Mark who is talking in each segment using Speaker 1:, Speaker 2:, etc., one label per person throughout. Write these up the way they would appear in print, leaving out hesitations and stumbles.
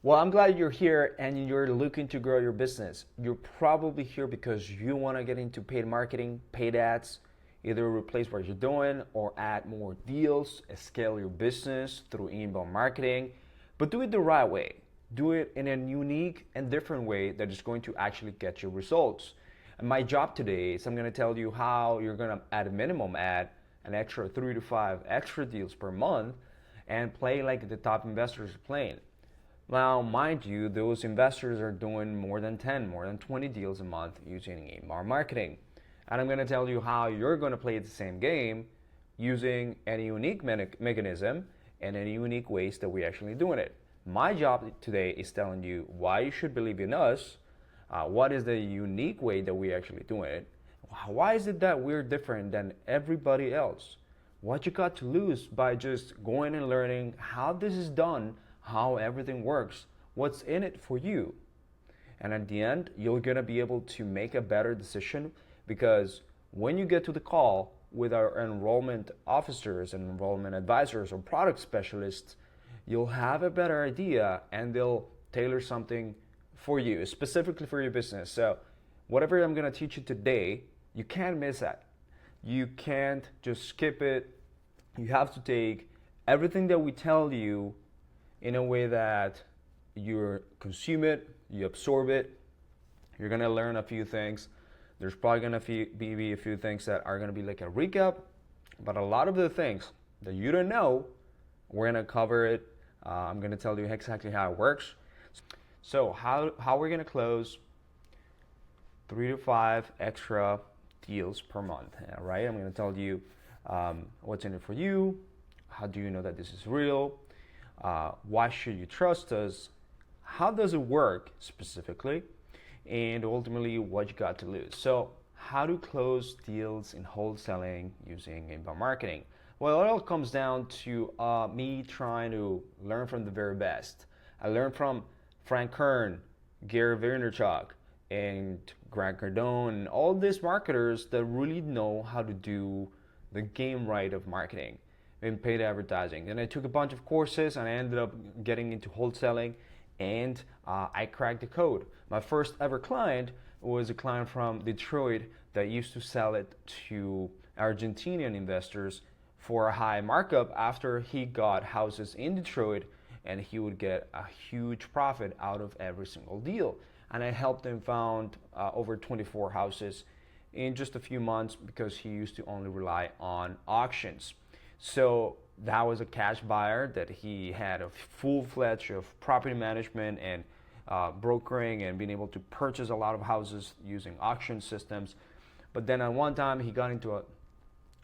Speaker 1: Well, I'm glad you're here and you're looking to grow your business. You're probably here because you want to get into paid marketing, paid ads, either replace what you're doing or add more deals, scale your business through inbound marketing, but do it the right way. Do it in a unique and different way that is going to actually get you results. And my job today is I'm going to tell you how you're going to, at a minimum, add an extra 3 to 5 extra deals per month and play like the top investors are playing. Now, mind you, those investors are doing more than 10, more than 20 deals a month using email marketing. And I'm going to tell you how you're going to play the same game using any unique mechanism and any unique ways that we're actually doing it. My job today is telling you why you should believe in us, what is the unique way that we're actually doing it, why is it that we're different than everybody else, what you got to lose by just going and learning how this is done, how everything works, what's in it for you. And at the end, you're going to be able to make a better decision because when you get to the call with our enrollment officers and enrollment advisors or product specialists, you'll have a better idea and they'll tailor something for you, specifically for your business. So, whatever I'm going to teach you today, you can't miss that. You can't just skip it. You have to take everything that we tell you in a way that you consume it, you absorb it. You're gonna learn a few things. There's probably gonna be a few things that are gonna be like a recap, but a lot of the things that you don't know, we're gonna cover it. I'm gonna tell you exactly how it works. So how we're gonna close 3 to 5 extra deals per month, right? I'm gonna tell you what's in it for you. How do you know that this is real? Why should you trust us? How does it work specifically? And ultimately, what you got to lose. So, how to close deals in wholesaling using inbound marketing? Well, it all comes down to me trying to learn from the very best. I learned from Frank Kern, Gary Vaynerchuk, and Grant Cardone, and all these marketers that really know how to do the game right of marketing in paid advertising. And I took a bunch of courses and I ended up getting into wholesaling and I cracked the code. My first ever client was a client from Detroit that used to sell it to Argentinian investors for a high markup after he got houses in Detroit, and he would get a huge profit out of every single deal. And I helped him found over 24 houses in just a few months because he used to only rely on auctions. So that was a cash buyer that he had a full-fledged of property management and brokering and being able to purchase a lot of houses using auction systems. But then at one time he got into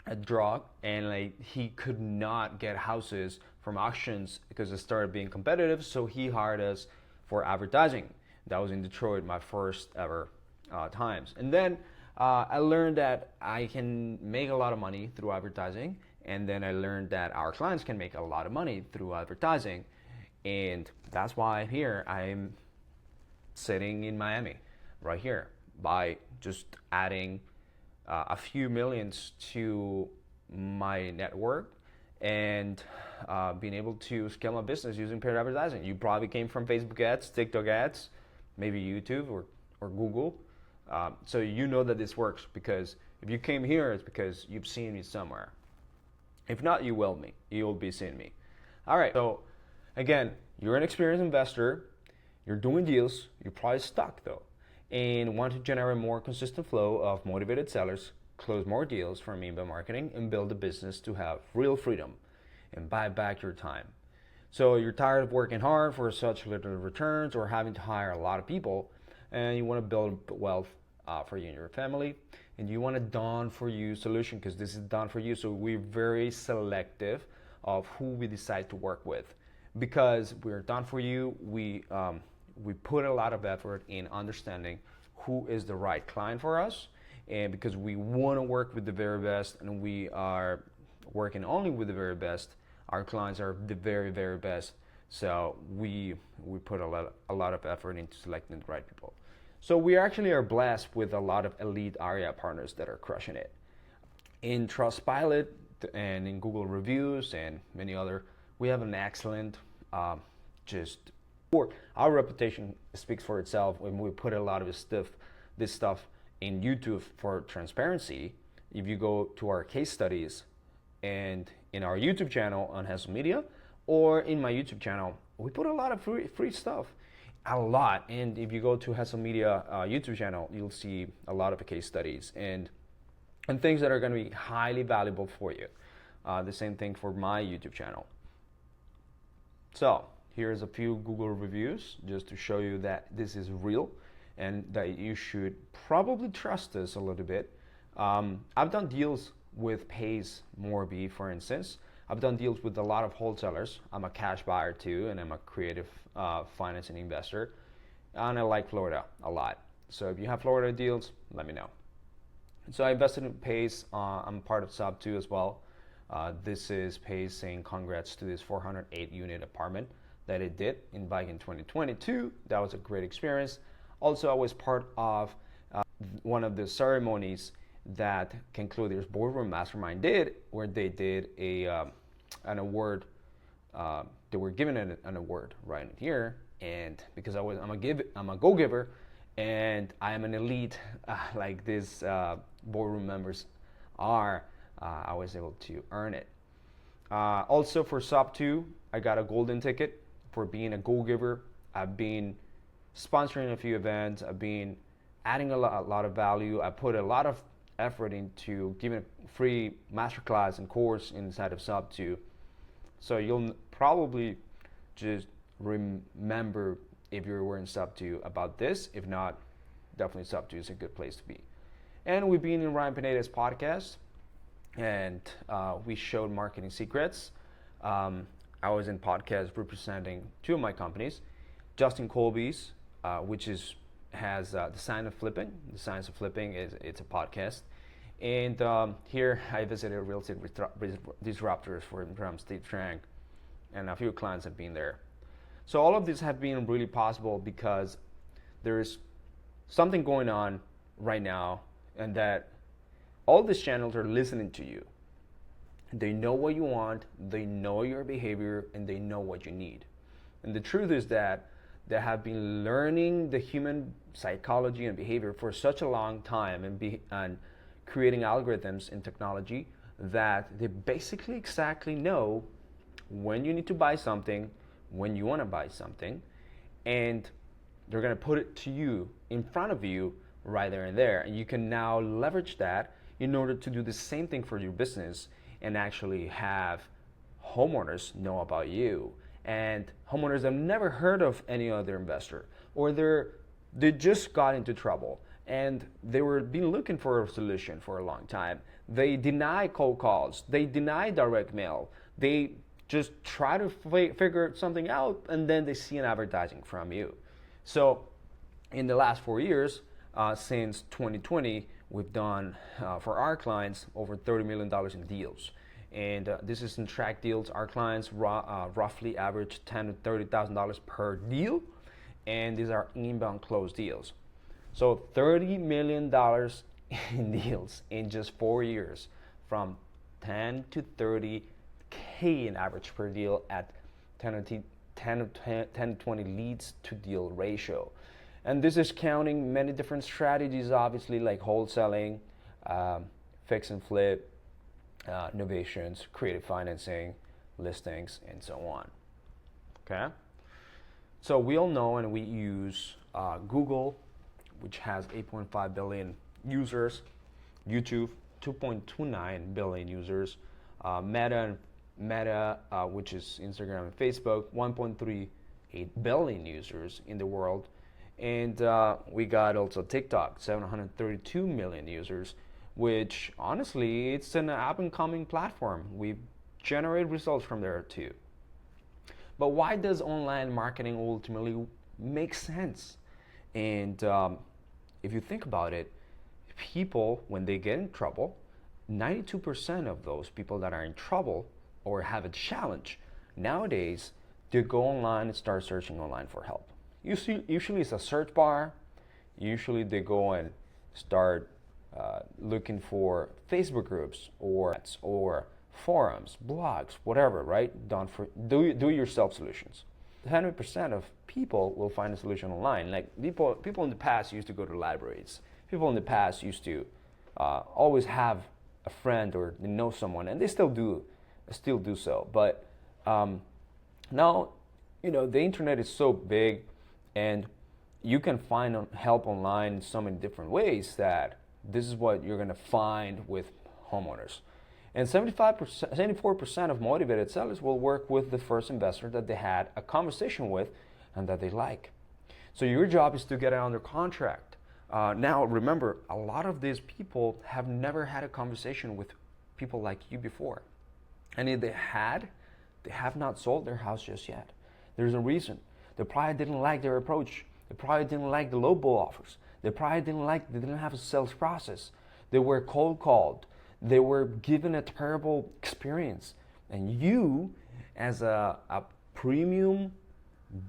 Speaker 1: a drought and like he could not get houses from auctions because it started being competitive. So he hired us for advertising. That was in Detroit, my first ever times. And then I learned that I can make a lot of money through advertising. And then I learned that our clients can make a lot of money through advertising. And that's why I'm here. I'm sitting in Miami right here by just adding a few millions to my network and being able to scale my business using paid advertising. You probably came from Facebook ads, TikTok ads, maybe YouTube or Google. So you know that this works because if you came here, it's because you've seen me somewhere. If not, you'll be seeing me. All right, so again, you're an experienced investor, you're doing deals, you're probably stuck though, and want to generate more consistent flow of motivated sellers, close more deals from inbound marketing, and build a business to have real freedom and buy back your time. So you're tired of working hard for such little returns or having to hire a lot of people, and you want to build wealth for you and your family, and you want a done for you solution because this is done for you. So we're very selective of who we decide to work with because we're done for you. We put a lot of effort in understanding who is the right client for us, and because we want to work with the very best and we are working only with the very best, our clients are the very, very best. So we put a lot of effort into selecting the right people. So we actually are blessed with a lot of elite area partners that are crushing it. In Trustpilot and in Google reviews and many other, we have an excellent just Or our reputation speaks for itself when we put a lot of this stuff in YouTube for transparency. If you go to our case studies and in our YouTube channel on Wholesale Media or in my YouTube channel, we put a lot of free stuff, a lot. And if you go to Wholesale Media YouTube channel, you'll see a lot of case studies and things that are going to be highly valuable for you. The same thing for my YouTube channel. So here's a few Google reviews just to show you that this is real and that you should probably trust us a little bit. I've done deals with Pays Morby, for instance. I've done deals with a lot of wholesalers. I'm a cash buyer too, and I'm a creative financing investor. And I like Florida a lot. So if you have Florida deals, let me know. So I invested in Pays. I'm part of Sub 2 as well. This is Pays saying congrats to this 408 unit apartment that it did back in 2022. That was a great experience. Also, I was part of one of the ceremonies that Concluders Boardroom Mastermind did, where they did an award. They were given an award right here, and because I'm a go-giver, and I am an elite like these boardroom members are. I was able to earn it. Also for Sub 2, I got a golden ticket for being a go-giver. I've been sponsoring a few events. I've been adding a lot of value. I put a lot of effort into giving a free masterclass and course inside of Sub 2. So you'll probably just remember if you were in Sub 2 about this. If not, definitely Sub 2 is a good place to be. And we've been in Ryan Pineda's podcast, and we showed marketing secrets. I was in podcast representing two of my companies, Justin Colby's, which has the Science of Flipping. The Science of Flipping it's a podcast, and here I visited real estate disruptors from Steve Trank, and a few clients have been there. So all of this have been really possible because there's something going on right now, and that all these channels are listening to you. They know what you want, they know your behavior, and they know what you need. And the truth is that they have been learning the human psychology and behavior for such a long time and creating algorithms in technology that they basically exactly know when you need to buy something, when you want to buy something, and they're going to put it to you in front of you right there and there. And you can now leverage that in order to do the same thing for your business and actually have homeowners know about you, and homeowners have never heard of any other investor, or they just got into trouble and they were been looking for a solution for a long time. They deny cold calls, they deny direct mail, they just try to figure something out, and then they see an advertising from you. So in the last 4 years, since 2020, we've done for our clients over $30 million in deals. And this is in track deals. Our clients roughly average $10,000 to $30,000 per deal. And these are inbound closed deals. So $30 million in deals in just 4 years, from 10 to 30K in average per deal at 10 to 20 leads to deal ratio. And this is counting many different strategies, obviously, like wholesaling, fix and flip, innovations, creative financing, listings, and so on. Okay? So we all know, and we use Google, which has 8.5 billion users, YouTube, 2.29 billion users, Meta, which is Instagram and Facebook, 1.38 billion users in the world. And we got also TikTok, 732 million users, which honestly, it's an up-and-coming platform. We generate results from there too. But why does online marketing ultimately make sense? And if you think about it, people, when they get in trouble, 92% of those people that are in trouble or have a challenge, nowadays, they go online and start searching online for help. Usually it's a search bar. Usually they go and start looking for Facebook groups or forums, blogs, whatever, right? Done for do-it-yourself solutions. 70% of people will find a solution online. Like people in the past used to go to libraries. People in the past used to always have a friend or they know someone, and they still do so. But now, the internet is so big, and you can find help online in so many different ways that this is what you're going to find with homeowners. And 74% of motivated sellers will work with the first investor that they had a conversation with and that they like. So your job is to get it under contract. Now, remember, a lot of these people have never had a conversation with people like you before. And if they have not sold their house just yet. There's a reason. They probably didn't like their approach. They probably didn't like the lowball offers. They probably didn't have a sales process. They were cold called. They were given a terrible experience. And you, as a premium,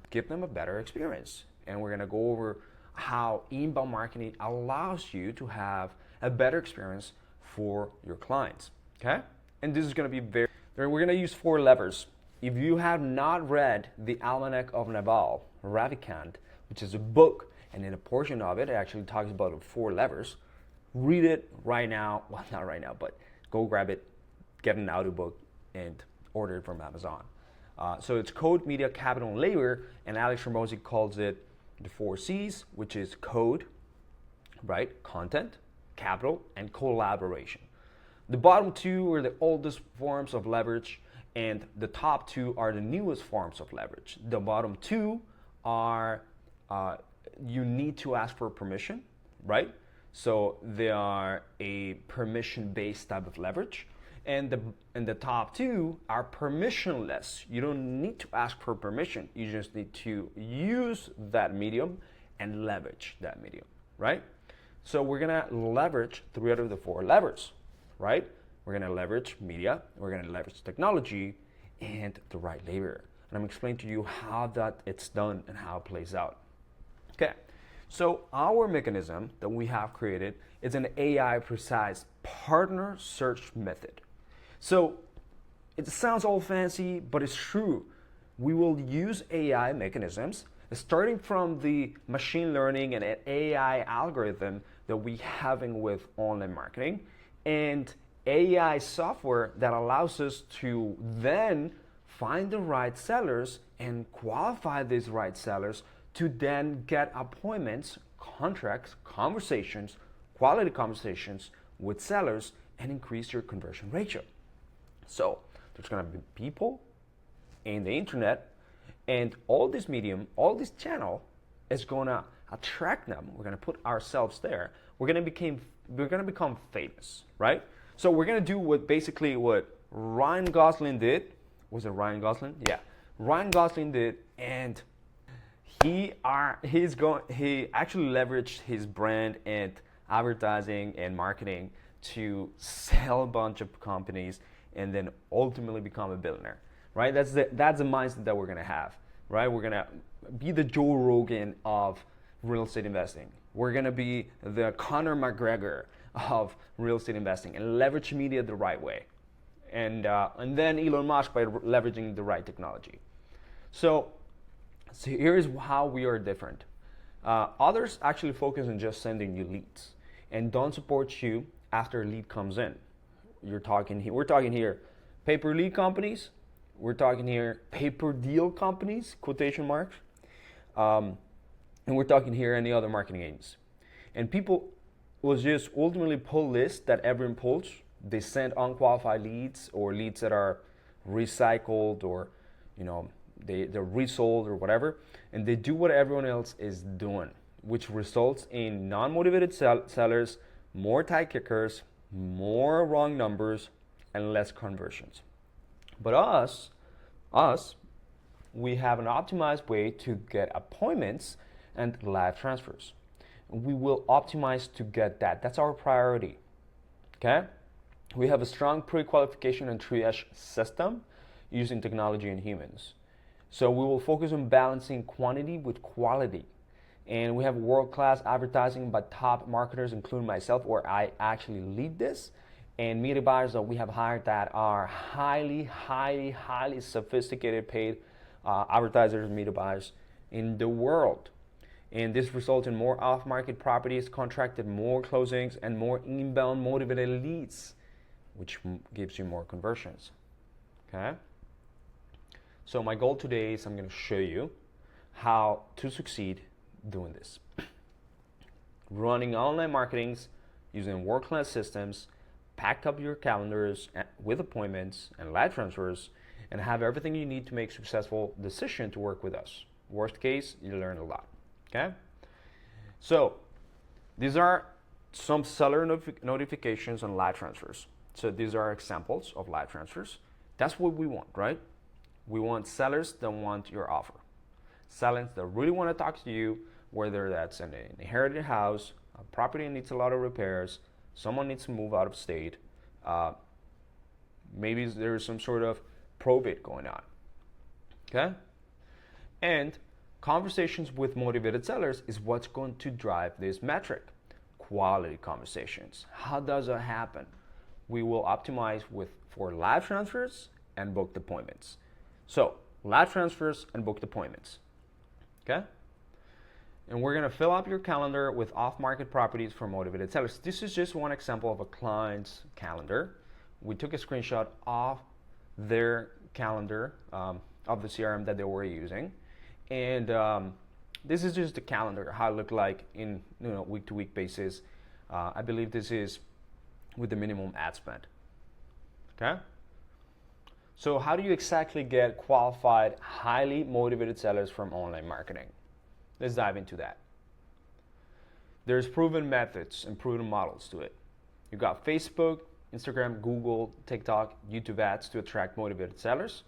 Speaker 1: give them a better experience. And we're going to go over how inbound marketing allows you to have a better experience for your clients. Okay? And this is going to be we're going to use 4 levers. If you have not read the Almanac of Naval Ravikant, which is a book, and in a portion of it, it actually talks about the 4 levers, read it right now. Well, not right now, but go grab it, get an audiobook, and order it from Amazon. So it's code, media, capital, and labor, and Alex Hormozi calls it the 4 C's, which is code, right? Content, capital, and collaboration. The bottom 2 are the oldest forms of leverage, and the top 2 are the newest forms of leverage. The bottom 2 are you need to ask for permission, right? So they are a permission-based type of leverage. And the top 2 are permissionless. You don't need to ask for permission. You just need to use that medium and leverage that medium, right? So we're gonna leverage 3 out of the 4 levers, right? We're gonna leverage media, we're gonna leverage technology, and the right labor. And I'm explaining to you how that it's done and how it plays out. Okay, so our mechanism that we have created is an AI precise partner search method. So it sounds all fancy, but it's true. We will use AI mechanisms starting from the machine learning and AI algorithm that we having with online marketing, and AI software that allows us to then find the right sellers and qualify these right sellers to then get appointments, contracts, conversations, quality conversations with sellers and increase your conversion ratio. So there's going to be people in the internet, and all this medium, all this channel is going to attract them. We're going to put ourselves there. We're going to become famous, right? So we're going to do what Ryan Gosling did. Was it Ryan Gosling? Yeah. Ryan Gosling did, and he actually leveraged his brand and advertising and marketing to sell a bunch of companies and then ultimately become a billionaire, right? That's the mindset that we're gonna have, right? We're gonna be the Joe Rogan of real estate investing. We're gonna be the Conor McGregor of real estate investing and leverage media the right way. And then Elon Musk by leveraging the right technology. So here is how we are different. Others actually focus on just sending you leads and don't support you after a lead comes in. We're talking here paper lead companies. We're talking here paper deal companies, quotation marks. And we're talking here any other marketing agents. And people will just ultimately pull lists that everyone pulls. They send unqualified leads or leads that are recycled or they're resold or whatever, and they do what everyone else is doing, which results in non-motivated sellers, more tie kickers, more wrong numbers, and less conversions. But us, we have an optimized way to get appointments and live transfers. We will optimize to get that. That's our priority. Okay? We have a strong pre-qualification and triage system using technology and humans. So we will focus on balancing quantity with quality. And we have world-class advertising by top marketers, including myself, where I actually lead this. And media buyers that we have hired that are highly sophisticated, paid advertisers, media buyers in the world. And this results in more off-market properties contracted, more closings, and more inbound motivated leads, which gives you more conversions. Okay? So my goal today is I'm going to show you how to succeed doing this. Running online marketings using world-class systems, pack up your calendars with appointments and live transfers, and have everything you need to make a successful decision to work with us. Worst case, you learn a lot. Okay? So these are some seller notifications on live transfers. So these are examples of live transfers. That's what we want, right? We want sellers that want your offer. Sellers that really want to talk to you, whether that's an inherited house, a property that needs a lot of repairs, someone needs to move out of state, maybe there's some sort of probate going on. Okay? And conversations with motivated sellers is what's going to drive this metric. Quality conversations. How does that happen? We will optimize for live transfers and booked appointments. So, live transfers and booked appointments. Okay? And we're going to fill up your calendar with off-market properties for motivated sellers. This is just one example of a client's calendar. We took a screenshot of their calendar, of the CRM that they were using. And this is just the calendar, how it looked like in week-to-week basis. I believe this is with the minimum ad spend. Okay? So how do you exactly get qualified, highly motivated sellers from online marketing? Let's dive into that. There's proven methods and proven models to it. You got Facebook, Instagram, Google, TikTok, YouTube ads to attract motivated sellers.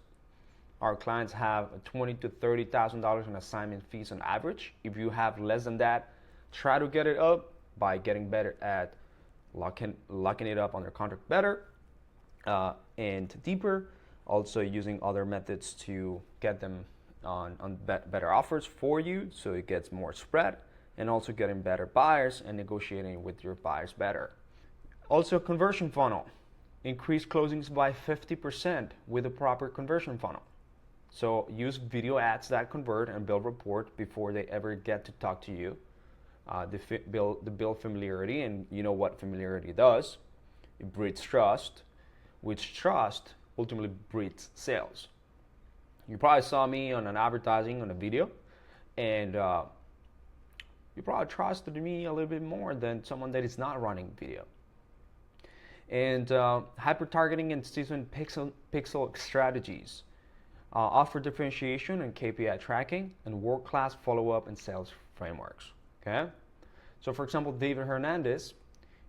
Speaker 1: Our clients have $20,000 to $30,000 in assignment fees on average. If you have less than that, try to get it up by getting better at locking it up on their contract better and deeper. Also using other methods to get them on better offers for you so it gets more spread, and also getting better buyers and negotiating with your buyers better. Also, conversion funnel. Increase closings by 50% with a proper conversion funnel. So use video ads that convert and build rapport before they ever get to talk to you. Build familiarity, and you know what familiarity does. It breeds trust, which trust ultimately breeds sales. You probably saw me on an advertising on a video, and you probably trusted me a little bit more than someone that is not running video. And hyper-targeting and seasoned pixel strategies. Offer differentiation and KPI tracking, and world-class follow-up and sales frameworks. Okay? So for example, David Hernandez,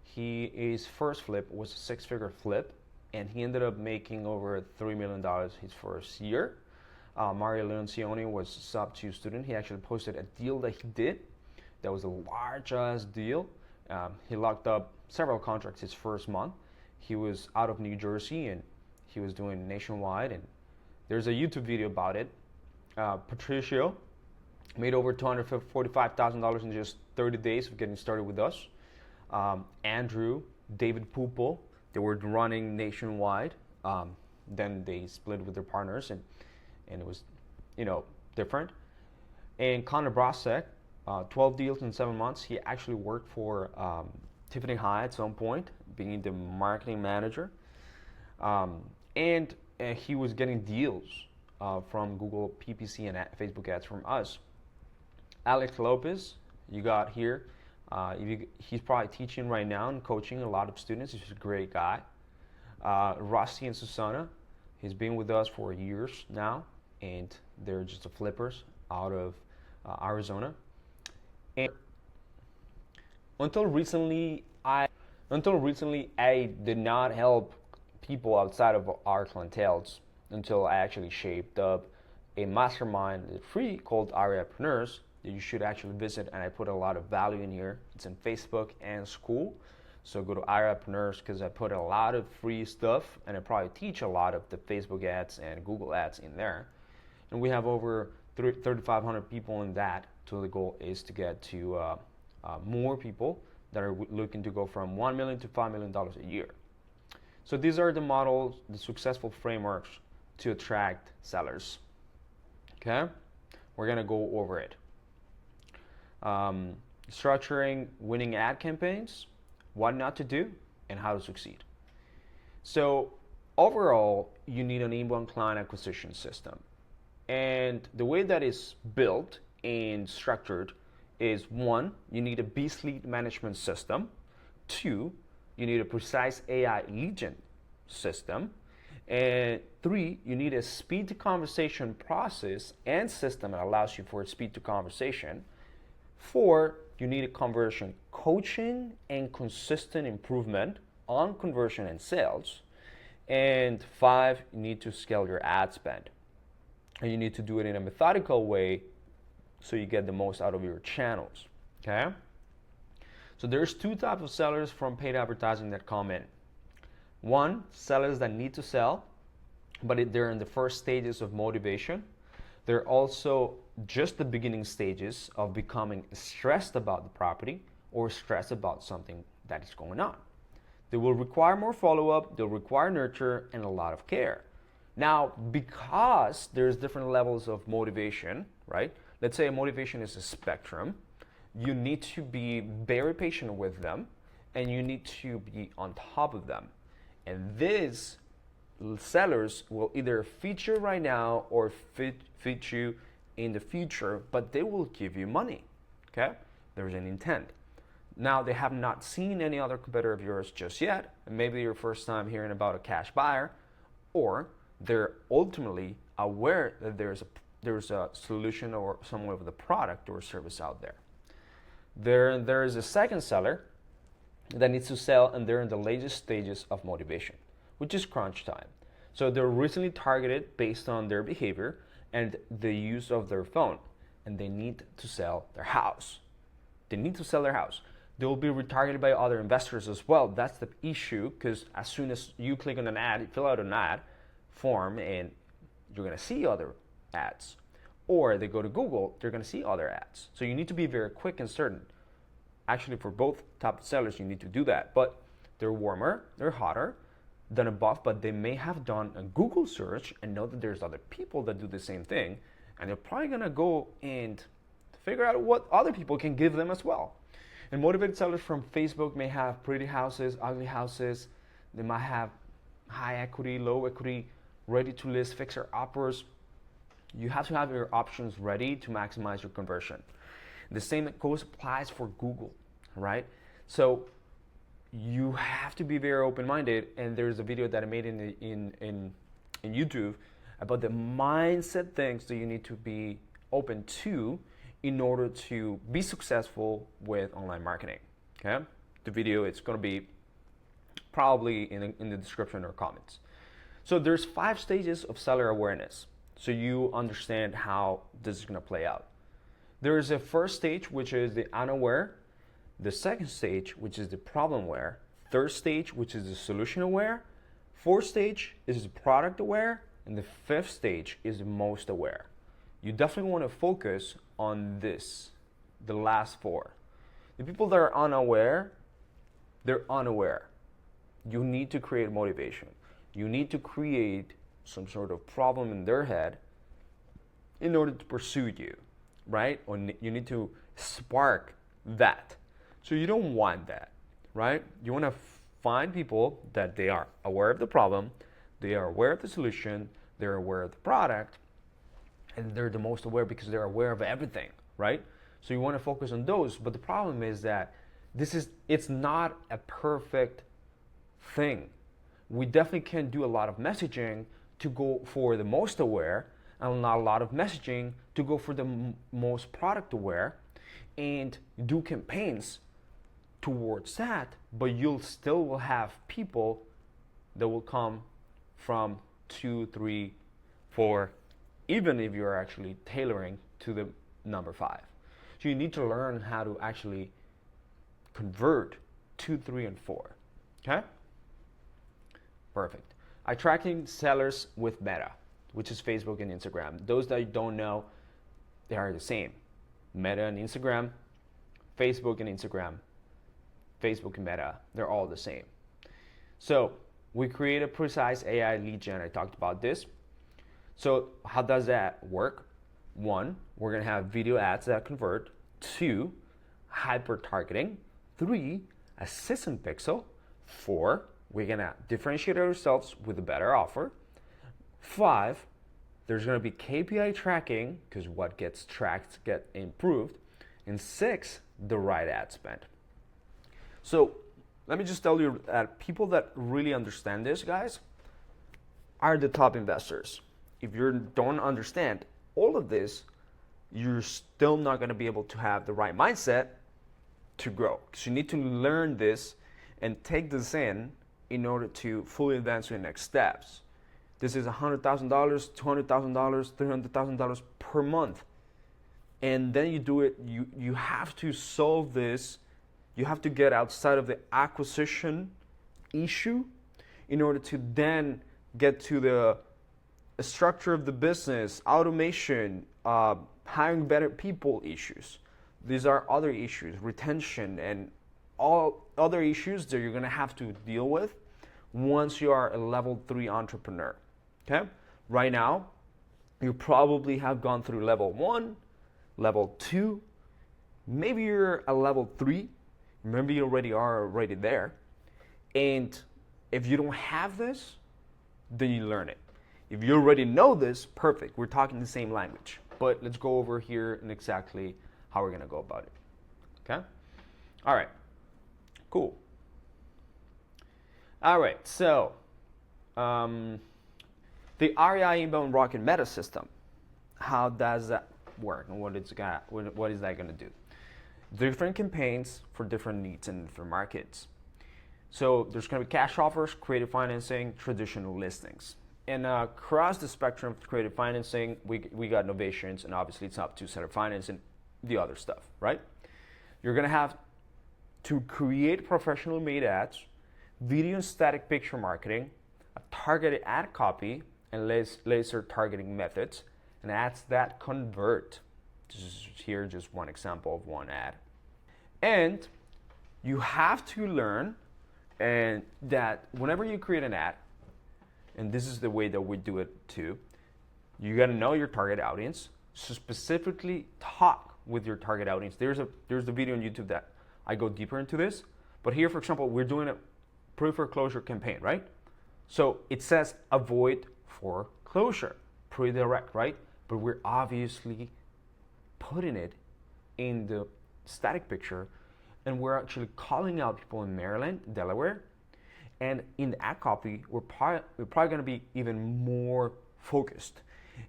Speaker 1: his first flip was a six-figure flip, and he ended up making over $3 million his first year. Mario Leoncioni was a sub-2 student. He actually posted a deal that he did that was a large-ass deal. He locked up several contracts his first month. He was out of New Jersey, and he was doing nationwide, and there's a YouTube video about it. Patricio made over $245,000 in just 30 days of getting started with us. Andrew, David Pupo, they were running nationwide. Then they split with their partners, and it was, different. And Connor Brasek, 12 deals in 7 months. He actually worked for Tiffany High at some point, being the marketing manager. And he was getting deals from Google PPC and Facebook ads from us. Alex Lopez, you got here. He's probably teaching right now and coaching a lot of students. He's a great guy. Rusty and Susana, he's been with us for years now, and they're just the flippers out of Arizona. And until recently, I did not help people outside of our clientele until I actually shaped up a mastermind that's free called Ariapreneurs that you should actually visit, and I put a lot of value in here. It's in Facebook and school. So go to Ariapreneurs because I put a lot of free stuff, and I probably teach a lot of the Facebook ads and Google ads in there. And we have over 3,500 people in that. So the goal is to get to more people that are looking to go from $1 million to $5 million a year. So these are the models, the successful frameworks to attract sellers. Okay, we're gonna go over it. Structuring winning ad campaigns, what not to do, and how to succeed. So overall, you need an inbound client acquisition system. And the way that is built and structured is one, you need a beast lead management system. Two, you need a precise AI lead gen system. And three, you need a speed to conversation process and system that allows you for a speed to conversation. Four, you need a conversion coaching and consistent improvement on conversion and sales. And five, you need to scale your ad spend. And you need to do it in a methodical way so you get the most out of your channels. Okay? So there's two types of sellers from paid advertising that come in. One, sellers that need to sell, but they're in the first stages of motivation. They're also just the beginning stages of becoming stressed about the property or stressed about something that is going on. They will require more follow-up, they'll require nurture, and a lot of care. Now, because there's different levels of motivation, right? Let's say motivation is a spectrum. You need to be very patient with them, and you need to be on top of them. And these sellers will either feed you right now or feed you in the future, but they will give you money, okay? There's an intent. Now, they have not seen any other competitor of yours just yet, and maybe your first time hearing about a cash buyer, or they're ultimately aware that there's a solution or some way of the product or service out there. There is a second seller that needs to sell, and they're in the latest stages of motivation, which is crunch time. So they're recently targeted based on their behavior and the use of their phone, and they need to sell their house. They need to sell their house. They will be retargeted by other investors as well. That's the issue, because as soon as you click on an ad, you fill out an ad form, and you're going to see other ads. Or they go to Google, they're going to see other ads. So you need to be very quick and certain. Actually, for both top sellers, you need to do that. But they're warmer, they're hotter than above, but they may have done a Google search and know that there's other people that do the same thing. And they're probably going to go and figure out what other people can give them as well. And motivated sellers from Facebook may have pretty houses, ugly houses. They might have high equity, low equity, ready to list, fixer uppers. You have to have your options ready to maximize your conversion. The same applies for Google, right? So you have to be very open-minded, and there's a video that I made in YouTube about the mindset things that you need to be open to in order to be successful with online marketing. Okay, the video, it's going to be probably in the description or comments. So there's 5 stages of seller awareness, so you understand how this is going to play out. There is a first stage, which is the unaware. The second stage, which is the problem aware. Third stage, which is the solution aware. Fourth stage is the product aware. And the fifth stage is the most aware. You definitely want to focus on this, the last 4. The people that are unaware, they're unaware. You need to create motivation. You need to create some sort of problem in their head in order to pursue you, right? Or you need to spark that. So you don't want that, right? You want to find people that they are aware of the problem, they are aware of the solution, they're aware of the product, and they're the most aware because they're aware of everything, right? So you want to focus on those, but the problem is that it's not a perfect thing. We definitely can do a lot of messaging to go for the most aware, and not a lot of messaging to go for the most product aware, and do campaigns towards that, but you'll still will have people that will come from 2, 3, 4, even if you're actually tailoring to the number 5. So you need to learn how to actually convert 2, 3, and 4. Okay? Perfect. Attracting sellers with Meta, which is Facebook and Instagram. Those that you don't know, they are the same. Meta and Instagram, Facebook and Instagram, Facebook and Meta, they're all the same. So we create a precise AI lead gen. I talked about this. So how does that work? One, we're going to have video ads that convert. Two, hyper targeting. Three, a system pixel. Four, we're going to differentiate ourselves with a better offer. Five, there's going to be KPI tracking because what gets tracked get improved. And six, the right ad spend. So let me just tell you that people that really understand this, guys, are the top investors. If you don't understand all of this, you're still not going to be able to have the right mindset to grow. Because you need to learn this and take this in order to fully advance your next steps. This is $100,000, $200,000, $300,000 per month. And then you do it, you have to solve this. You have to get outside of the acquisition issue in order to then get to the structure of the business, automation, hiring better people issues. These are other issues, retention, and all other issues that you're going to have to deal with once you are a level 3 entrepreneur. Okay? Right now, you probably have gone through level 1, level 2, maybe you're a level 3, maybe you are already there. And if you don't have this, then you learn it. If you already know this, perfect. We're talking the same language. But let's go over here and exactly how we're going to go about it. Okay? All right. Cool. All right. So, the REI inbound rocket meta system, how does that work and what is that going to do? Different campaigns for different needs and different markets. So there's going to be cash offers, creative financing, traditional listings. And across the spectrum of creative financing, we got innovations, and obviously it's up to seller finance and the other stuff, right? You're going to have to create professionally made ads, video and static picture marketing, a targeted ad copy, and laser targeting methods, and ads that convert. Just one example of one ad. And you have to learn and that whenever you create an ad, and this is the way that we do it too, you got to know your target audience. So specifically talk with your target audience. There's the video on YouTube that I go deeper into this. But here, for example, we're doing a pre-foreclosure campaign, right? So it says avoid foreclosure, pretty direct, right? But we're obviously putting it in the static picture, and we're actually calling out people in Maryland, Delaware, and in the ad copy, we're probably going to be even more focused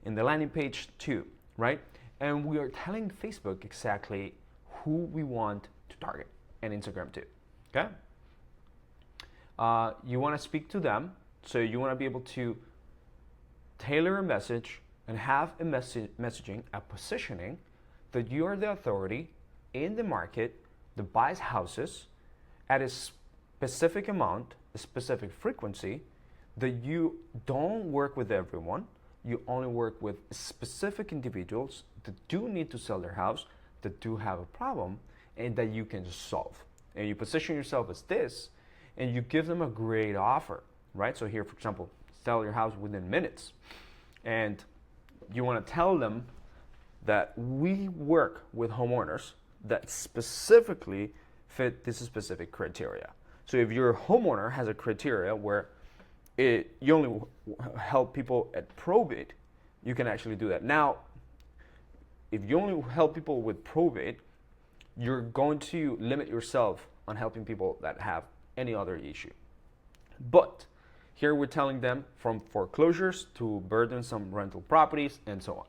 Speaker 1: in the landing page too, right? And we are telling Facebook exactly who we want to target, and Instagram too. Okay? You want to speak to them, so you want to be able to tailor a message and have a messaging, a positioning that you are the authority in the market that buys houses at a specific amount, a specific frequency, that you don't work with everyone. You only work with specific individuals that do need to sell their house, that do have a problem, and that you can solve. And you position yourself as this, and you give them a great offer, right? So here, for example, sell your house within minutes. And you want to tell them that we work with homeowners that specifically fit this specific criteria. So if your homeowner has a criteria where you only help people at probate, you can actually do that. Now, if you only help people with probate, you're going to limit yourself on helping people that have any other issue. But here we're telling them from foreclosures to burdensome rental properties and so on.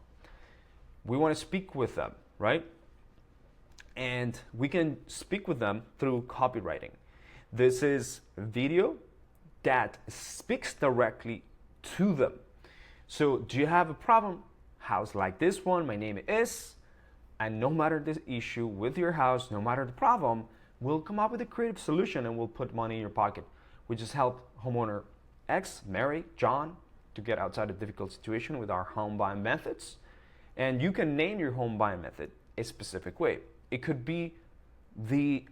Speaker 1: We want to speak with them, right? And we can speak with them through copywriting. This is video that speaks directly to them. So do you have a problem? House like this one, my name is, and no matter the issue with your house, no matter the problem, we'll come up with a creative solution and we'll put money in your pocket. We just help homeowner X, Mary, John, to get outside a difficult situation with our home buying methods. And you can name your home buying method a specific way. It could be the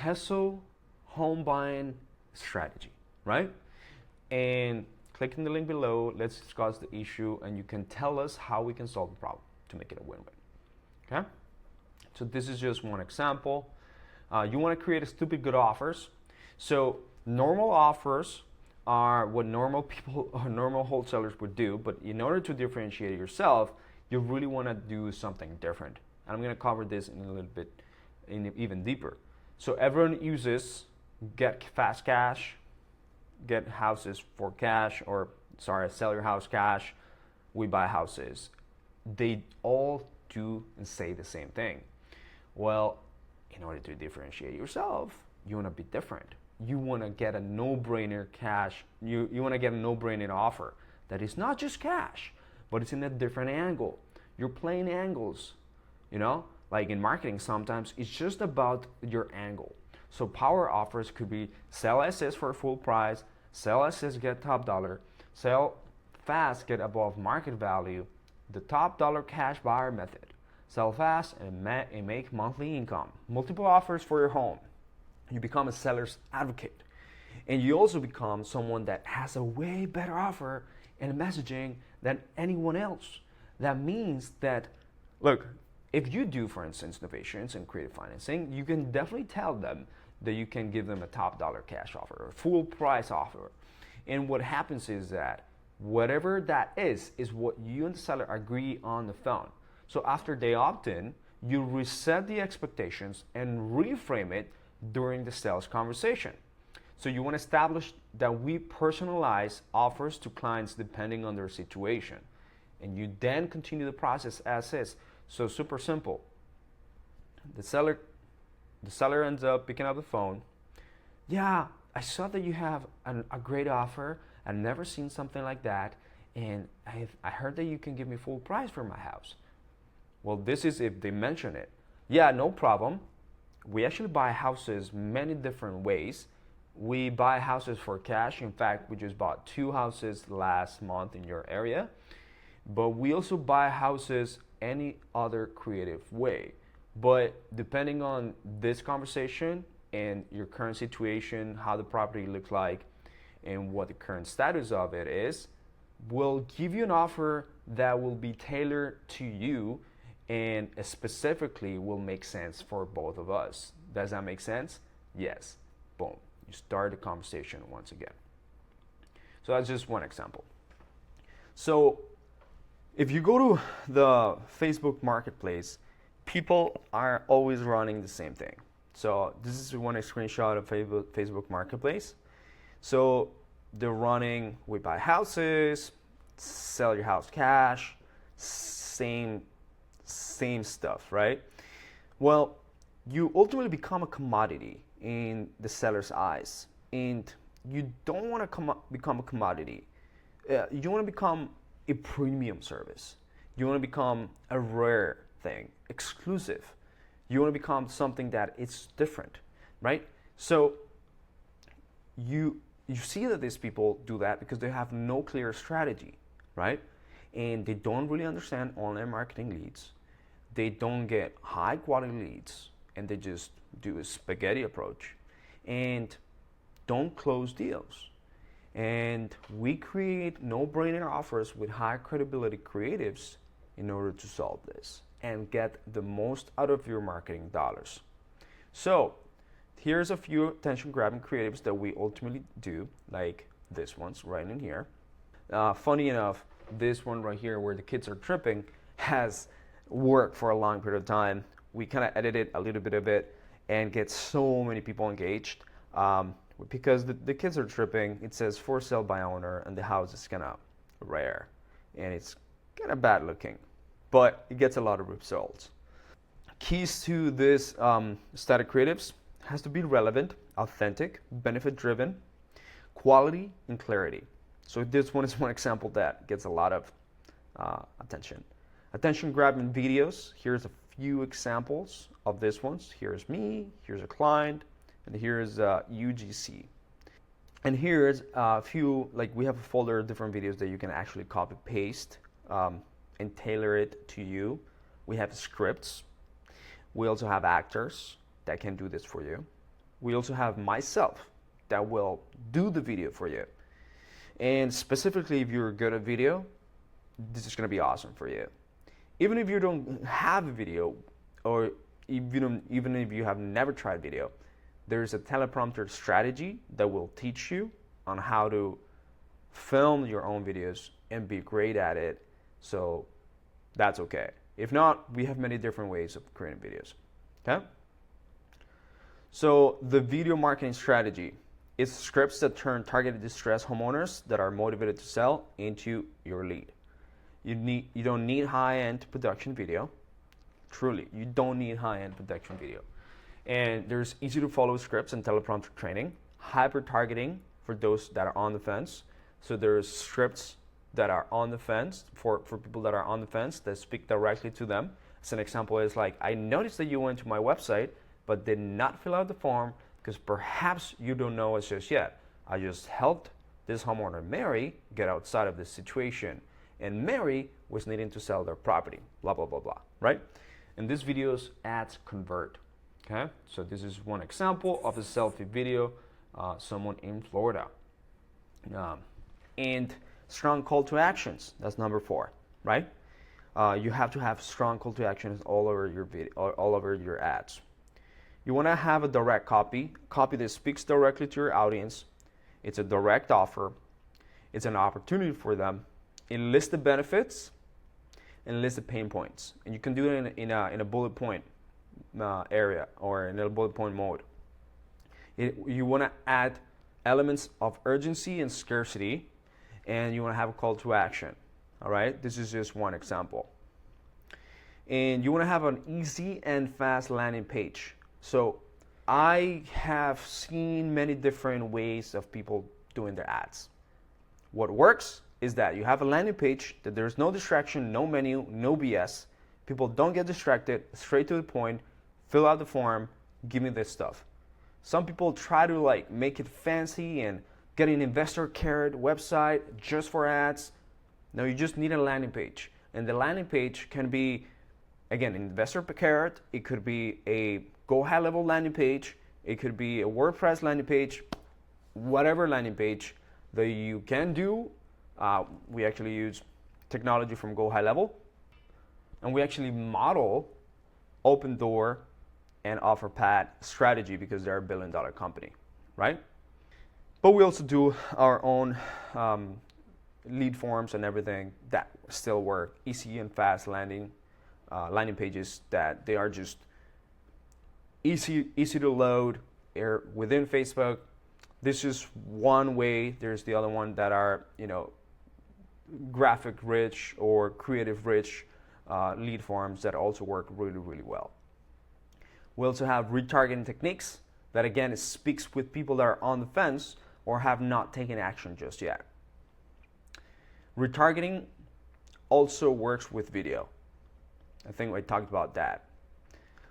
Speaker 1: Hustle home buying strategy, right? And click in the link below, let's discuss the issue, and you can tell us how we can solve the problem to make it a win-win. Okay? So this is just one example. You want to create a stupid good offers. So normal offers are what normal people or normal wholesalers would do, but in order to differentiate yourself, you really want to do something different. And I'm going to cover this in a little bit, even deeper. So everyone uses get fast cash, get houses for cash, or sorry, sell your house cash, we buy houses. They all do and say the same thing. Well, in order to differentiate yourself, you want to be different. You want to get a no-brainer cash. You want to get a no-brainer offer that is not just cash, but it's in a different angle. You're playing angles, you know? Like in marketing, sometimes it's just about your angle. So power offers could be sell SS for full price, sell SS, get top dollar, sell fast, get above market value, the top dollar cash buyer method, sell fast and make monthly income, multiple offers for your home. You become a seller's advocate. And you also become someone that has a way better offer and messaging than anyone else. That means that, look, if you do, for instance, innovations and creative financing, you can definitely tell them that you can give them a top dollar cash offer or full price offer. And what happens is that whatever that is what you and the seller agree on the phone. So after they opt in, you reset the expectations and reframe it during the sales conversation. So you want to establish that we personalize offers to clients depending on their situation. And you then continue the process as is. So super simple. The seller ends up picking up the phone. Yeah, I saw that you have a great offer. I've never seen something like that. And I heard that you can give me full price for my house. Well, this is if they mention it. Yeah, no problem. We actually buy houses many different ways. We buy houses for cash. In fact, we just bought 2 houses last month in your area. But we also buy houses any other creative way. But depending on this conversation and your current situation, how the property looks like, and what the current status of it is, we'll give you an offer that will be tailored to you and specifically will make sense for both of us. Does that make sense? Yes. Boom. You start the conversation once again. So that's just one example. So if you go to the Facebook Marketplace, people are always running the same thing. So this is one screenshot of Facebook Marketplace. So they're running, we buy houses, sell your house cash, same stuff, right? Well, you ultimately become a commodity in the seller's eyes, and you don't want to become a commodity. You want to become a premium service. You want to become a rare thing, exclusive. You want to become something that is different, right? So you see that these people do that because they have no clear strategy, right? And they don't really understand online marketing leads. They don't get high quality leads, and they just do a spaghetti approach and don't close deals. And we create no-brainer offers with high credibility creatives in order to solve this and get the most out of your marketing dollars. So here's a few attention-grabbing creatives that we ultimately do, like this one's right in here. Funny enough, this one right here where the kids are tripping has worked for a long period of time. We kind of edited a little bit of it and get so many people engaged because the kids are tripping. It says for sale by owner and the house is kind of rare and it's kind of bad looking, but it gets a lot of results. Keys to this static creatives has to be relevant, authentic, benefit driven, quality, and clarity. So this one is one example that gets a lot of attention. Attention grabbing videos. Here's a few examples of this ones. Here's me, here's a client, and here's UGC. And here's a few, like we have a folder of different videos that you can actually copy paste and tailor it to you. We have scripts. We also have actors that can do this for you. We also have myself that will do the video for you. And specifically if you're good at video, this is going to be awesome for you. Even if you don't have a video, or even if you have never tried video, there's a teleprompter strategy that will teach you on how to film your own videos and be great at it. So that's okay. If not, we have many different ways of creating videos. Okay? So the video marketing strategy is scripts that turn targeted distressed homeowners that are motivated to sell into your lead. You don't need high-end production video. Truly, you don't need high-end production video. And there's easy to follow scripts and teleprompter training, hyper targeting for those that are on the fence. So there's scripts that are on the fence for people that are on the fence that speak directly to them. As an example is like, I noticed that you went to my website but did not fill out the form because perhaps you don't know us just yet. I just helped this homeowner, Mary, get outside of this situation. And Mary was needing to sell their property, blah, blah, blah, blah, right? And these videos, ads convert, okay? So this is one example of a selfie video, someone in Florida. And strong call to actions, that's number 4, right? You have to have strong call to actions all over your video, all over your ads. You want to have a direct copy that speaks directly to your audience. It's a direct offer. It's an opportunity for them. It lists the benefits and lists the pain points. And you can do it in a bullet point area or in a bullet point mode. You want to add elements of urgency and scarcity, and you want to have a call to action. All right, this is just one example. And you want to have an easy and fast landing page. So I have seen many different ways of people doing their ads. What works is that you have a landing page that there's no distraction, no menu, no BS. People don't get distracted, straight to the point, fill out the form, give me this stuff. Some people try to like make it fancy and get an investor carrot website just for ads. No, you just need a landing page. And the landing page can be, again, investor carrot. It could be a go high level landing page. It could be a WordPress landing page, whatever landing page that you can do. We actually use technology from Go High Level, and we actually model Open Door and OfferPad strategy because they're a $1 billion company, right? But we also do our own lead forms and everything that still work. Easy and fast landing pages that they are just easy to load within Facebook. This is one way. There's the other one that are, graphic rich or creative rich lead forms that also work really, really well. We also have retargeting techniques that, again, speaks with people that are on the fence or have not taken action just yet. Retargeting also works with video. I think I talked about that.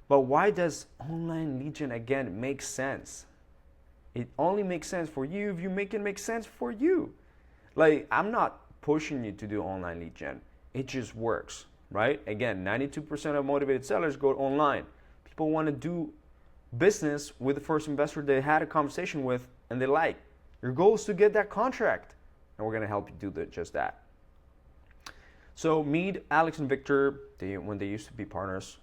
Speaker 1: But why does online lead gen, again, make sense? It only makes sense for you if you make it make sense for you. Like, I'm not pushing you to do online lead gen. It just works, right? Again, 92% of motivated sellers go online. People want to do business with the first investor they had a conversation with and they like. Your goal is to get that contract, and we're going to help you do just that. So meet Alex and Victor, when they used to be partners.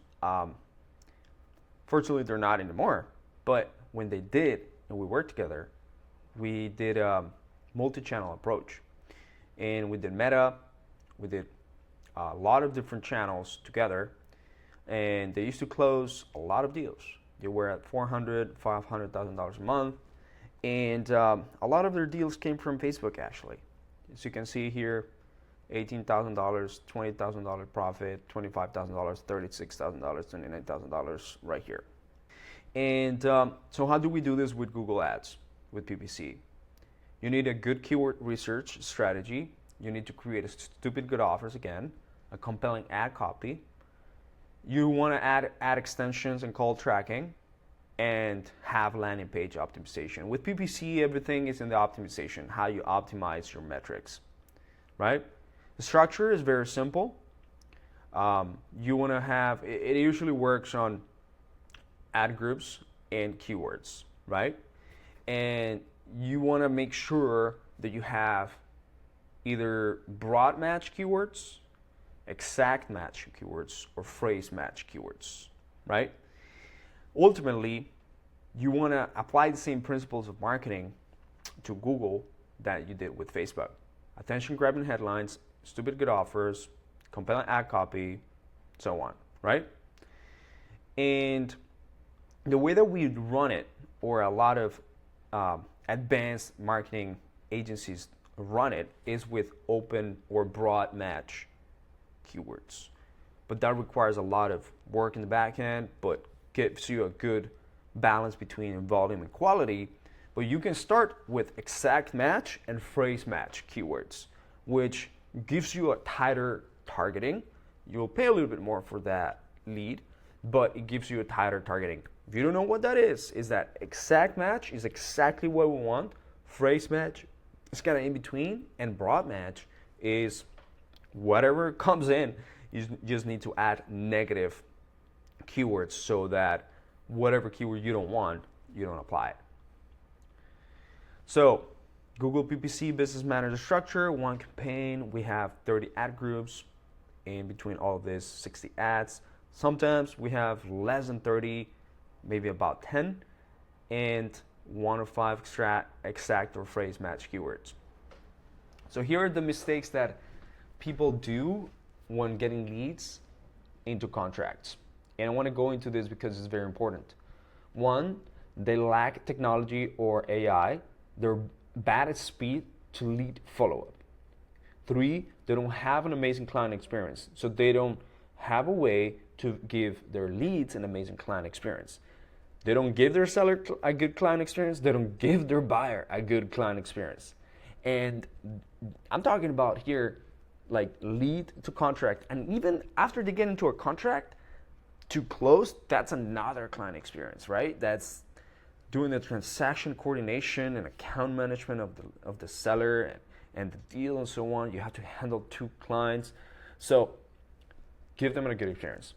Speaker 1: Fortunately, they're not anymore. But when they did, and we worked together, we did a multi-channel approach. And we did Meta, we did a lot of different channels together. And they used to close a lot of deals. They were at $400,000, $500,000 a month. And a lot of their deals came from Facebook, actually. As you can see here, $18,000, $20,000 profit, $25,000, $36,000, $29,000 right here. And so how do we do this with Google Ads, with PPC? You need a good keyword research strategy. You need to create a stupid good offers, again, a compelling ad copy. You want to add ad extensions and call tracking, and have landing page optimization. With PPC, everything is in the optimization, how you optimize your metrics, right? The structure is very simple. You want to have, it usually works on ad groups and keywords, right? And you want to make sure that you have either broad match keywords exact match keywords or phrase match keywords, right? Ultimately, you want to apply the same principles of marketing to Google that you did with Facebook. Attention-grabbing headlines, stupid good offers, compelling ad copy, so on, right? And the way that we run it, or a lot of advanced marketing agencies run it, is with open or broad match keywords. But that requires a lot of work in the back end, but gives you a good balance between volume and quality. But you can start with exact match and phrase match keywords, which gives you a tighter targeting. You'll pay a little bit more for that lead, but it gives you a tighter targeting. If you don't know what that is that exact match is exactly what we want. Phrase match is kind of in between, and broad match is whatever comes in. You just need to add negative keywords so that whatever keyword you don't want, you don't apply it. So, Google PPC business manager structure, one campaign, we have 30 ad groups. In between all of this, 60 ads. Sometimes we have less than 30, maybe about 10, and 1 or 5 exact or phrase match keywords. So here are the mistakes that people do when getting leads into contracts. And I want to go into this because it's very important. 1, they lack technology or AI. They're bad at speed to lead follow-up. 3, they don't have an amazing client experience. So they don't have a way to give their leads an amazing client experience. They don't give their seller a good client experience. They don't give their buyer a good client experience. And I'm talking about here like lead to contract. And even after they get into a contract to close, that's another client experience, right? That's doing the transaction coordination and account management of the seller and the deal and so on. You have to handle 2 clients. So give them a good experience.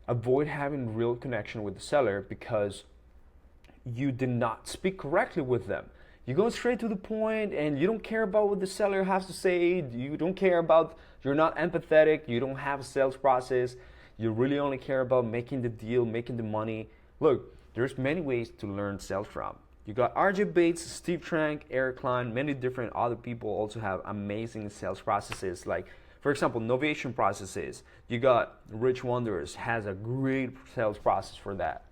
Speaker 1: Avoid having real connection with the seller because you did not speak correctly with them. You go straight to the point and you don't care about what the seller has to say. You don't care about, you're not empathetic. You don't have a sales process. You really only care about making the deal, making the money. Look, there's many ways to learn sales from. You got RJ Bates, Steve Trank, Eric Klein, many different other people also have amazing sales processes. Like, for example, novation processes. You got Rich Wonders has a great sales process for that.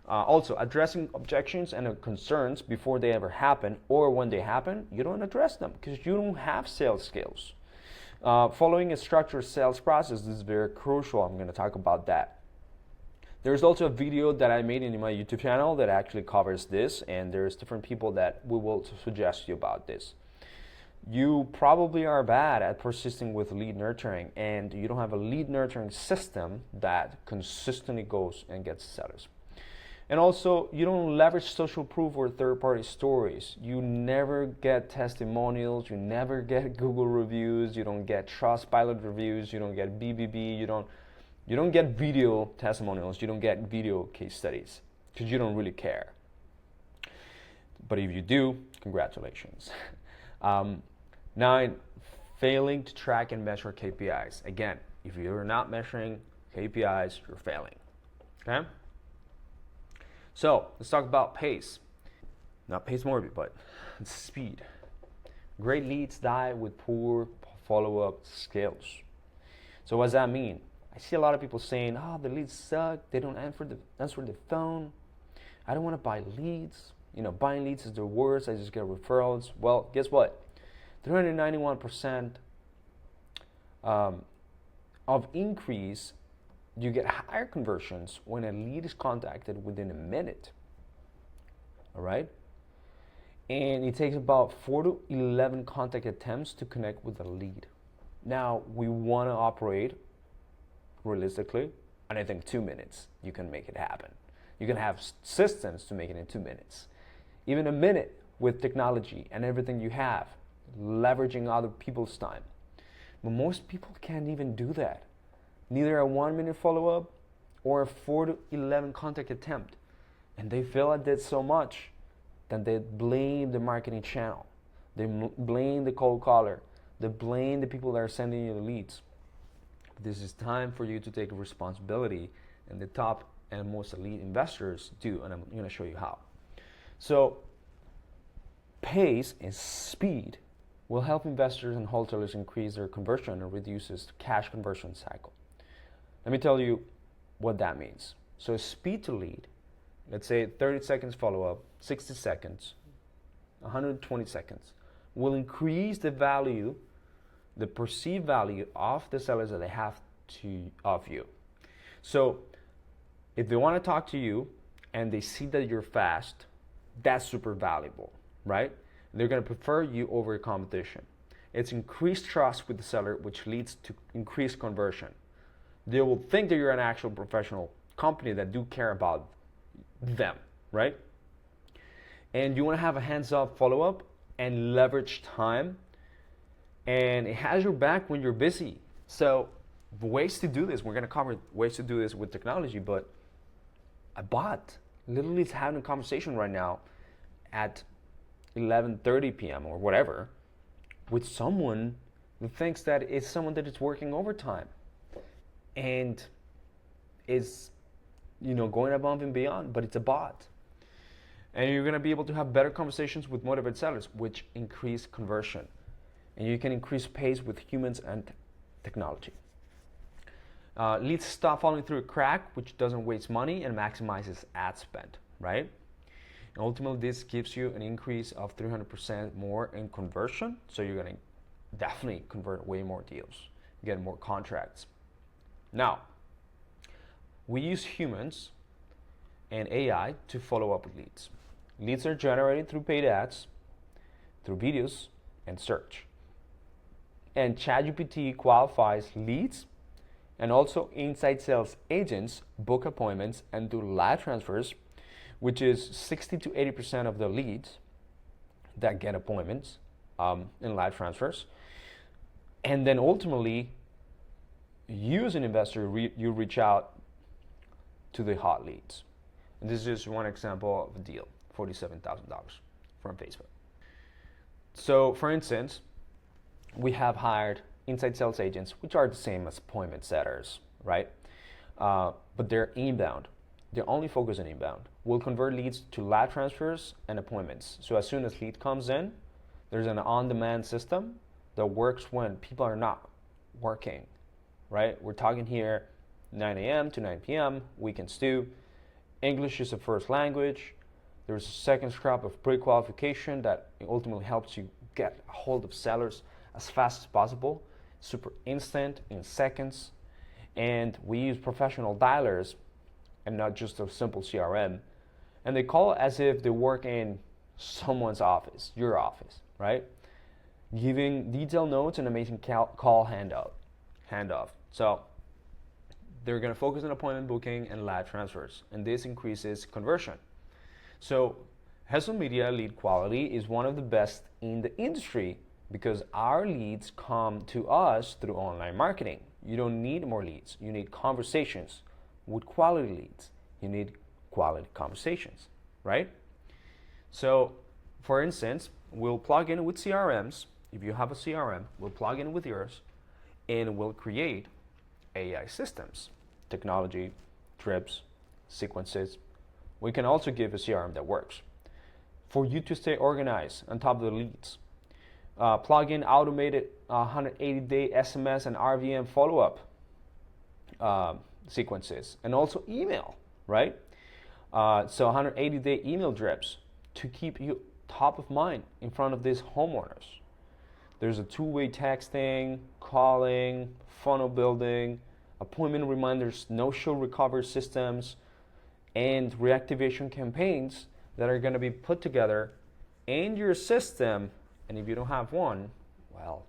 Speaker 1: Also, addressing objections and concerns before they ever happen, or when they happen, you don't address them because you don't have sales skills. Following a structured sales process is very crucial. I'm going to talk about that. There's also a video that I made in my YouTube channel that actually covers this, and there's different people that we will suggest you about this. You probably are bad at persisting with lead nurturing, and you don't have a lead nurturing system that consistently goes and gets sellers. And also, you don't leverage social proof or third-party stories. You never get testimonials. You never get Google reviews. You don't get Trustpilot reviews. You don't get BBB. You don't get video testimonials. You don't get video case studies because you don't really care. But if you do, congratulations. 9, failing to track and measure KPIs. Again, if you're not measuring KPIs, you're failing. Okay? So let's talk about pace. Not pace morbid, but speed. Great leads die with poor follow-up skills. So what does that mean? I see a lot of people saying, oh, the leads suck. They don't answer the phone. I don't want to buy leads. Buying leads is the worst. I just get referrals. Well, guess what? 391% of increase, you get higher conversions when a lead is contacted within a minute. All right? And it takes about 4 to 11 contact attempts to connect with a lead. Now, we want to operate realistically, and I think 2 minutes, you can make it happen. You can have systems to make it in 2 minutes. Even a minute with technology and everything you have, leveraging other people's time. But most people can't even do that. Neither a 1-minute follow-up or a 4 to 11 contact attempt. And they fail at that so much that they blame the marketing channel. They blame the cold caller. They blame the people that are sending you the leads. This is time for you to take responsibility, and the top and most elite investors do, and I'm going to show you how. So, pace and speed will help investors and wholesalers increase their conversion and reduces cash conversion cycle. Let me tell you what that means. So, speed to lead, let's say 30 seconds follow-up, 60 seconds, 120 seconds, will increase the value, the perceived value of the sellers that they have of you. So if they want to talk to you and they see that you're fast, that's super valuable, right? They're going to prefer you over competition. It's increased trust with the seller, which leads to increased conversion. They will think that you're an actual professional company that do care about them, right? And you want to have a hands-off follow-up and leverage time, and it has your back when you're busy. So ways to do this, we're going to cover ways to do this with technology, but a bot literally is having a conversation right now at 11:30 p.m. or whatever with someone who thinks that it's someone that is working overtime and is, going above and beyond, but it's a bot. And you're going to be able to have better conversations with motivated sellers, which increase conversion. And you can increase pace with humans and technology. Leads stop falling through a crack, which doesn't waste money and maximizes ad spend, right? And ultimately, this gives you an increase of 300% more in conversion. So you're going to definitely convert way more deals, get more contracts. Now, we use humans and AI to follow up with leads. Leads are generated through paid ads, through videos, and search. And ChatGPT qualifies leads, and also inside sales agents book appointments and do live transfers, which is 60 to 80% of the leads that get appointments in live transfers. And then ultimately, you as an investor, you reach out to the hot leads. And this is just one example of a deal, $47,000 from Facebook. So for instance, we have hired inside sales agents, which are the same as appointment setters, right? But they're inbound. They're only focused on inbound. We'll convert leads to live transfers and appointments. So as soon as lead comes in, there's an on-demand system that works when people are not working, right? We're talking here 9 a.m. to 9 p.m., weekends too. English is a first language. There's a second step of pre-qualification that ultimately helps you get a hold of sellers as fast as possible, super instant, in seconds. And we use professional dialers and not just a simple CRM. And they call it as if they work in someone's office, your office, right? Giving detailed notes and amazing call handoff. So they're going to focus on appointment booking and live transfers, and this increases conversion. So Hustle Media lead quality is one of the best in the industry because our leads come to us through online marketing. You don't need more leads. You need conversations with quality leads. You need quality conversations, right? So, for instance, we'll plug in with CRMs. If you have a CRM, we'll plug in with yours, and we'll create AI systems, technology, trips, sequences. We can also give a CRM that works. For you to stay organized on top of the leads, plug in automated 180-day SMS and RVM follow-up sequences, and also email, right? So 180-day email drips to keep you top of mind in front of these homeowners. There's a two-way texting, calling, funnel building, appointment reminders, no-show recovery systems, and reactivation campaigns that are going to be put together in your system. And if you don't have one, well,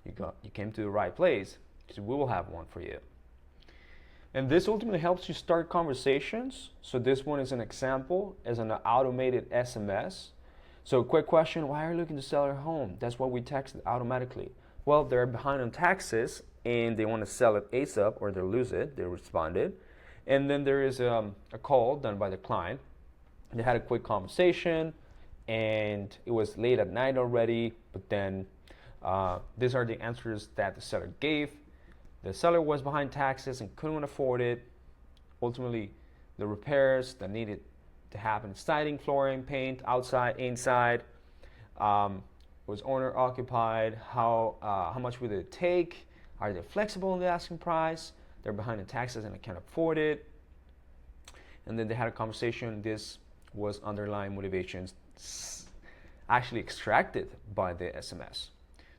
Speaker 1: you came to the right place, because we will have one for you. And this ultimately helps you start conversations. So this one is an example as an automated SMS. So quick question, why are you looking to sell your home? That's what we texted automatically. Well, they're behind on taxes and they want to sell it ASAP or they'll lose it. They responded. And then there is a call done by the client. They had a quick conversation and it was late at night already, but then these are the answers that the seller gave. The seller was behind taxes and couldn't afford it. Ultimately, the repairs that needed to happen, siding, flooring, paint, outside, inside, was owner occupied. How much would it take? Are they flexible in the asking price? They're behind in taxes and I can't afford it. And then they had a conversation. This was underlying motivations actually extracted by the SMS.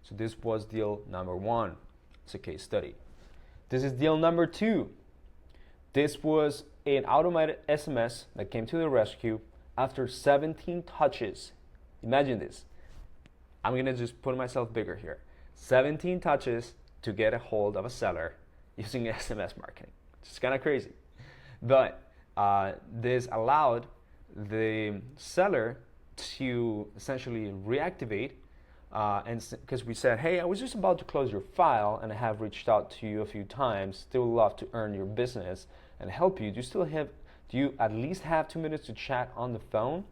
Speaker 1: So this was deal number one. It's a case study. This is deal number two. This was an automated SMS that came to the rescue after 17 touches. Imagine this. I'm going to just put myself bigger here. 17 touches to get a hold of a seller using SMS marketing. It's kind of crazy. But this allowed the seller to essentially reactivate, and because we said, hey, I was just about to close your file and I have reached out to you a few times, still love to earn your business and help you. Do you at least have 2 minutes to chat on the phone?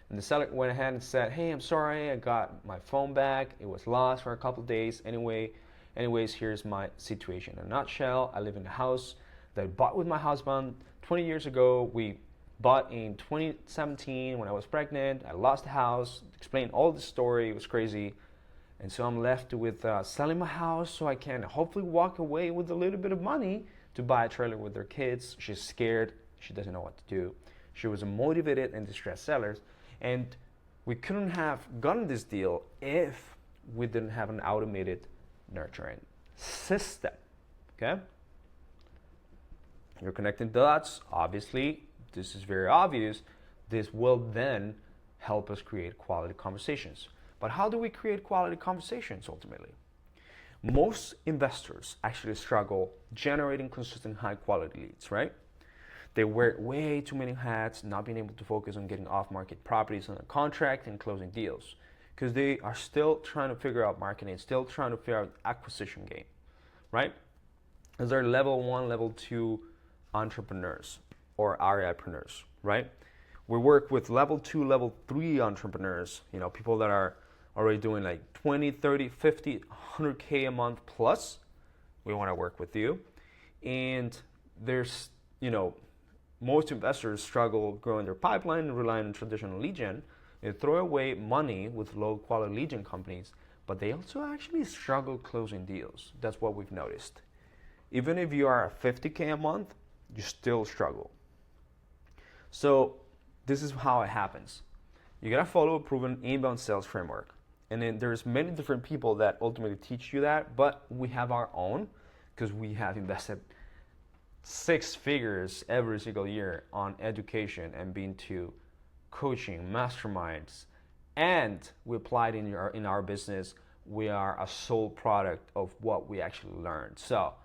Speaker 1: And the seller went ahead and said, hey, I'm sorry, I got my phone back. It was lost for a couple of days. Anyways, here's my situation. In a nutshell, I live in a house that I bought with my husband 20 years ago. We bought in 2017 when I was pregnant. I lost the house, explained all the story. It was crazy. And so I'm left with selling my house so I can hopefully walk away with a little bit of money to buy a trailer with their kids. She's scared. She doesn't know what to do. She was a motivated and distressed seller. And we couldn't have gotten this deal if we didn't have an automated nurturing system. Okay? You're connecting dots. Obviously, this is very obvious. This will then help us create quality conversations. But how do we create quality conversations ultimately? Most investors actually struggle generating consistent high quality leads, right? They wear way too many hats, not being able to focus on getting off-market properties under contract and closing deals because they are still trying to figure out marketing, still trying to figure out acquisition game, right? As they're level 1, level 2 entrepreneurs or REIpreneurs, right? We work with level 2, level 3 entrepreneurs, people that are already doing like 20, 30, 50, 100K a month plus. We want to work with you. And there's, most investors struggle growing their pipeline and relying on traditional lead gen. They throw away money with low quality lead gen companies, but they also actually struggle closing deals. That's what we've noticed. Even if you are at 50K a month, you still struggle. So this is how it happens. You gotta follow a proven inbound sales framework. And then there's many different people that ultimately teach you that, but we have our own because we have invested 6 figures every single year on education and been to coaching, masterminds, and we applied in our business. We are a sole product of what we actually learned. So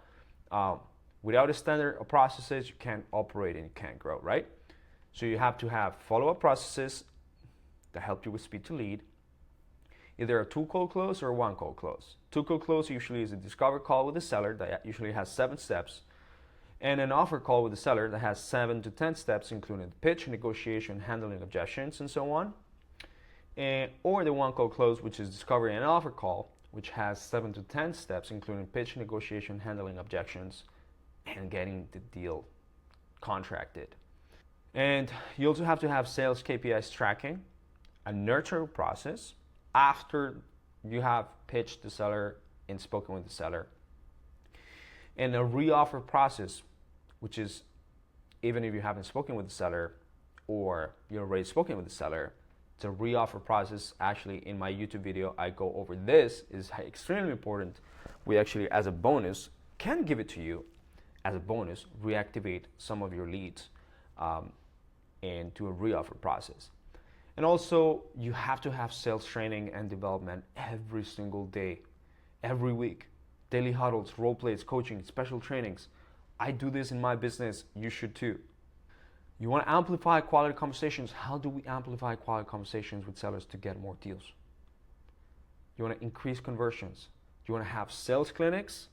Speaker 1: without a standard of processes, you can't operate and you can't grow, right? So you have to have follow-up processes that help you with speed to lead. Either a 2 cold close or 1 cold close. 2 cold close usually is a discover call with the seller that usually has 7 steps, and an offer call with the seller that has 7 to 10 steps, including the pitch, negotiation, handling objections, and so on. Or the 1 cold close, which is discovery and offer call, which has 7 to 10 steps, including pitch, negotiation, handling objections, and getting the deal contracted. And you also have to have sales KPIs tracking, a nurture process after you have pitched the seller and spoken with the seller, and a re-offer process, which is even if you haven't spoken with the seller or you're already spoken with the seller, it's a re-offer process. Actually, in my YouTube video, I go over this. Is extremely important. We actually, as a bonus, can give it to you as a bonus, reactivate some of your leads and do a re-offer process. And also, you have to have sales training and development every single day, every week. Daily huddles, role plays, coaching, special trainings. I do this in my business. You should too. You want to amplify quality conversations. How do we amplify quality conversations with sellers to get more deals? You want to increase conversions. You want to have sales clinics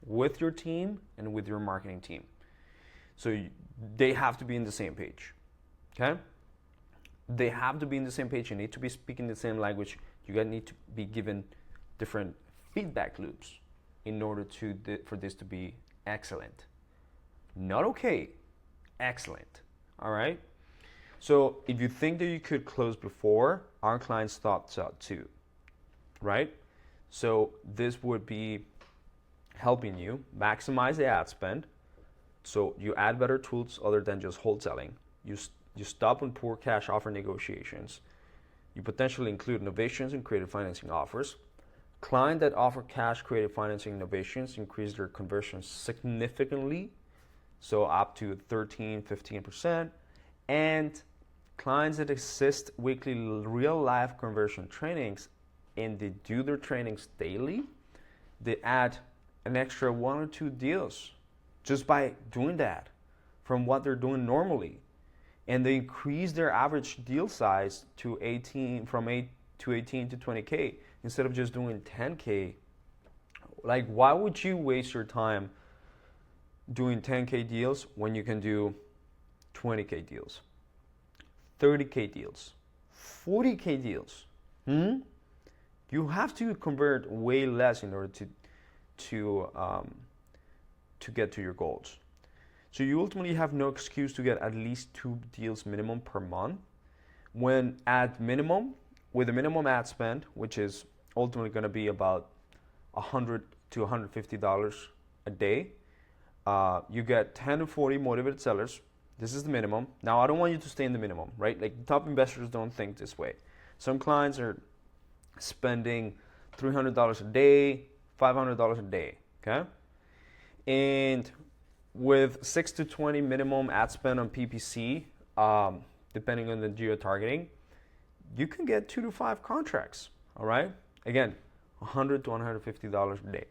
Speaker 1: with your team and with your marketing team. So they have to be in the same page. Okay? They have to be in the same page. You need to be speaking the same language. You need to be given different feedback loops. in order for this to be excellent. Not okay, excellent. All right? So if you think that you could close before, our clients thought so too, right? So this would be helping you maximize the ad spend. So you add better tools other than just wholesaling. You stop on poor cash offer negotiations. You potentially include innovations and creative financing offers. Clients that offer cash creative financing innovations increase their conversions significantly, so up to 13, 15%. And clients that assist weekly real-life conversion trainings and they do their trainings daily, they add an extra 1 or 2 deals just by doing that from what they're doing normally. And they increase their average deal size to 18 to 20K instead of just doing 10K. Like, why would you waste your time doing 10K deals when you can do 20K deals, 30K deals, 40K deals? You have to convert way less in order to get to your goals. So you ultimately have no excuse to get at least 2 deals minimum per month. When at minimum, with a minimum ad spend, which is ultimately going to be about $100 to $150 a day, you get 10 to 40 motivated sellers. This is the minimum. Now, I don't want you to stay in the minimum, right? Like, top investors don't think this way. Some clients are spending $300 a day, $500 a day, okay? And with 6 to 20 minimum ad spend on PPC, depending on the geo-targeting, you can get 2 to 5 contracts, all right? Again, $100 to $150 a day.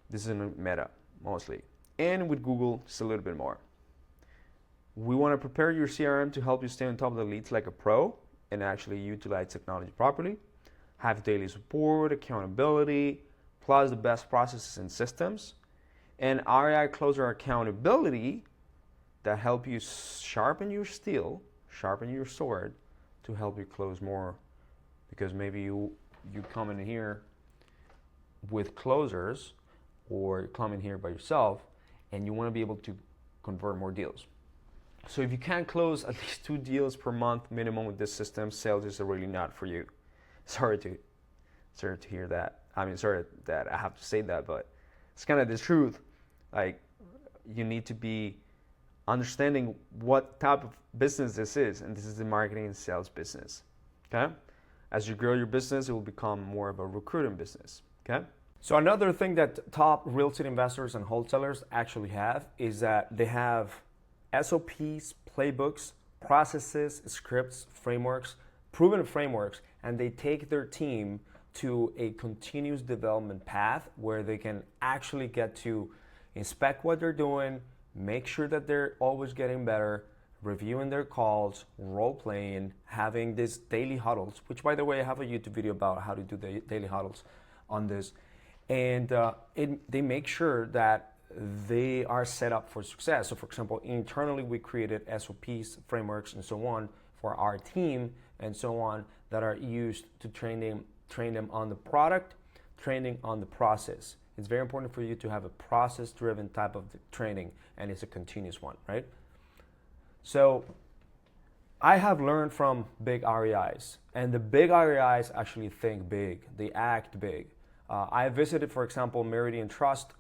Speaker 1: This is in Meta, mostly. And with Google, it's a little bit more. We want to prepare your CRM to help you stay on top of the leads like a pro and actually utilize technology properly. Have daily support, accountability, plus the best processes and systems. And REI Closer accountability that help you sharpen your steel, sharpen your sword to help you close more. Because maybe you come in here with closers or you come in here by yourself and you want to be able to convert more deals. So if you can't close at least 2 deals per month minimum with this system, sales is really not for you. Sorry to hear that. I mean, sorry that I have to say that, but it's kind of the truth. Like, you need to be understanding what type of business this is, and this is the marketing and sales business, okay? As you grow your business, it will become more of a recruiting business, okay? So another thing that top real estate investors and wholesalers actually have is that they have SOPs, playbooks, processes, scripts, frameworks, proven frameworks, and they take their team to a continuous development path where they can actually get to inspect what they're doing, make sure that they're always getting better, reviewing their calls, role playing, having these daily huddles, which, by the way, I have a YouTube video about how to do the daily huddles on this. And they make sure that they are set up for success. So, for example, internally we created SOPs, frameworks, and so on for our team and so on that are used to train them on the product, training on the process. It's very important for you to have a process-driven type of training, and it's a continuous one, right? So I have learned from big REIs, and the big REIs actually think big. They act big. I visited, for example, Meridian Trust,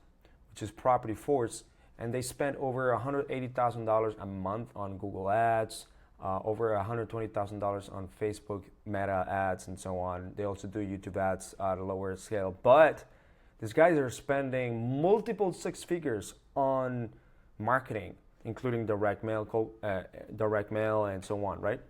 Speaker 1: which is Property Force, and they spent over $180,000 a month on Google Ads, over $120,000 on Facebook Meta ads, and so on. They also do YouTube ads at a lower scale, but these guys are spending multiple 6 figures on marketing, including direct mail, and so on, right?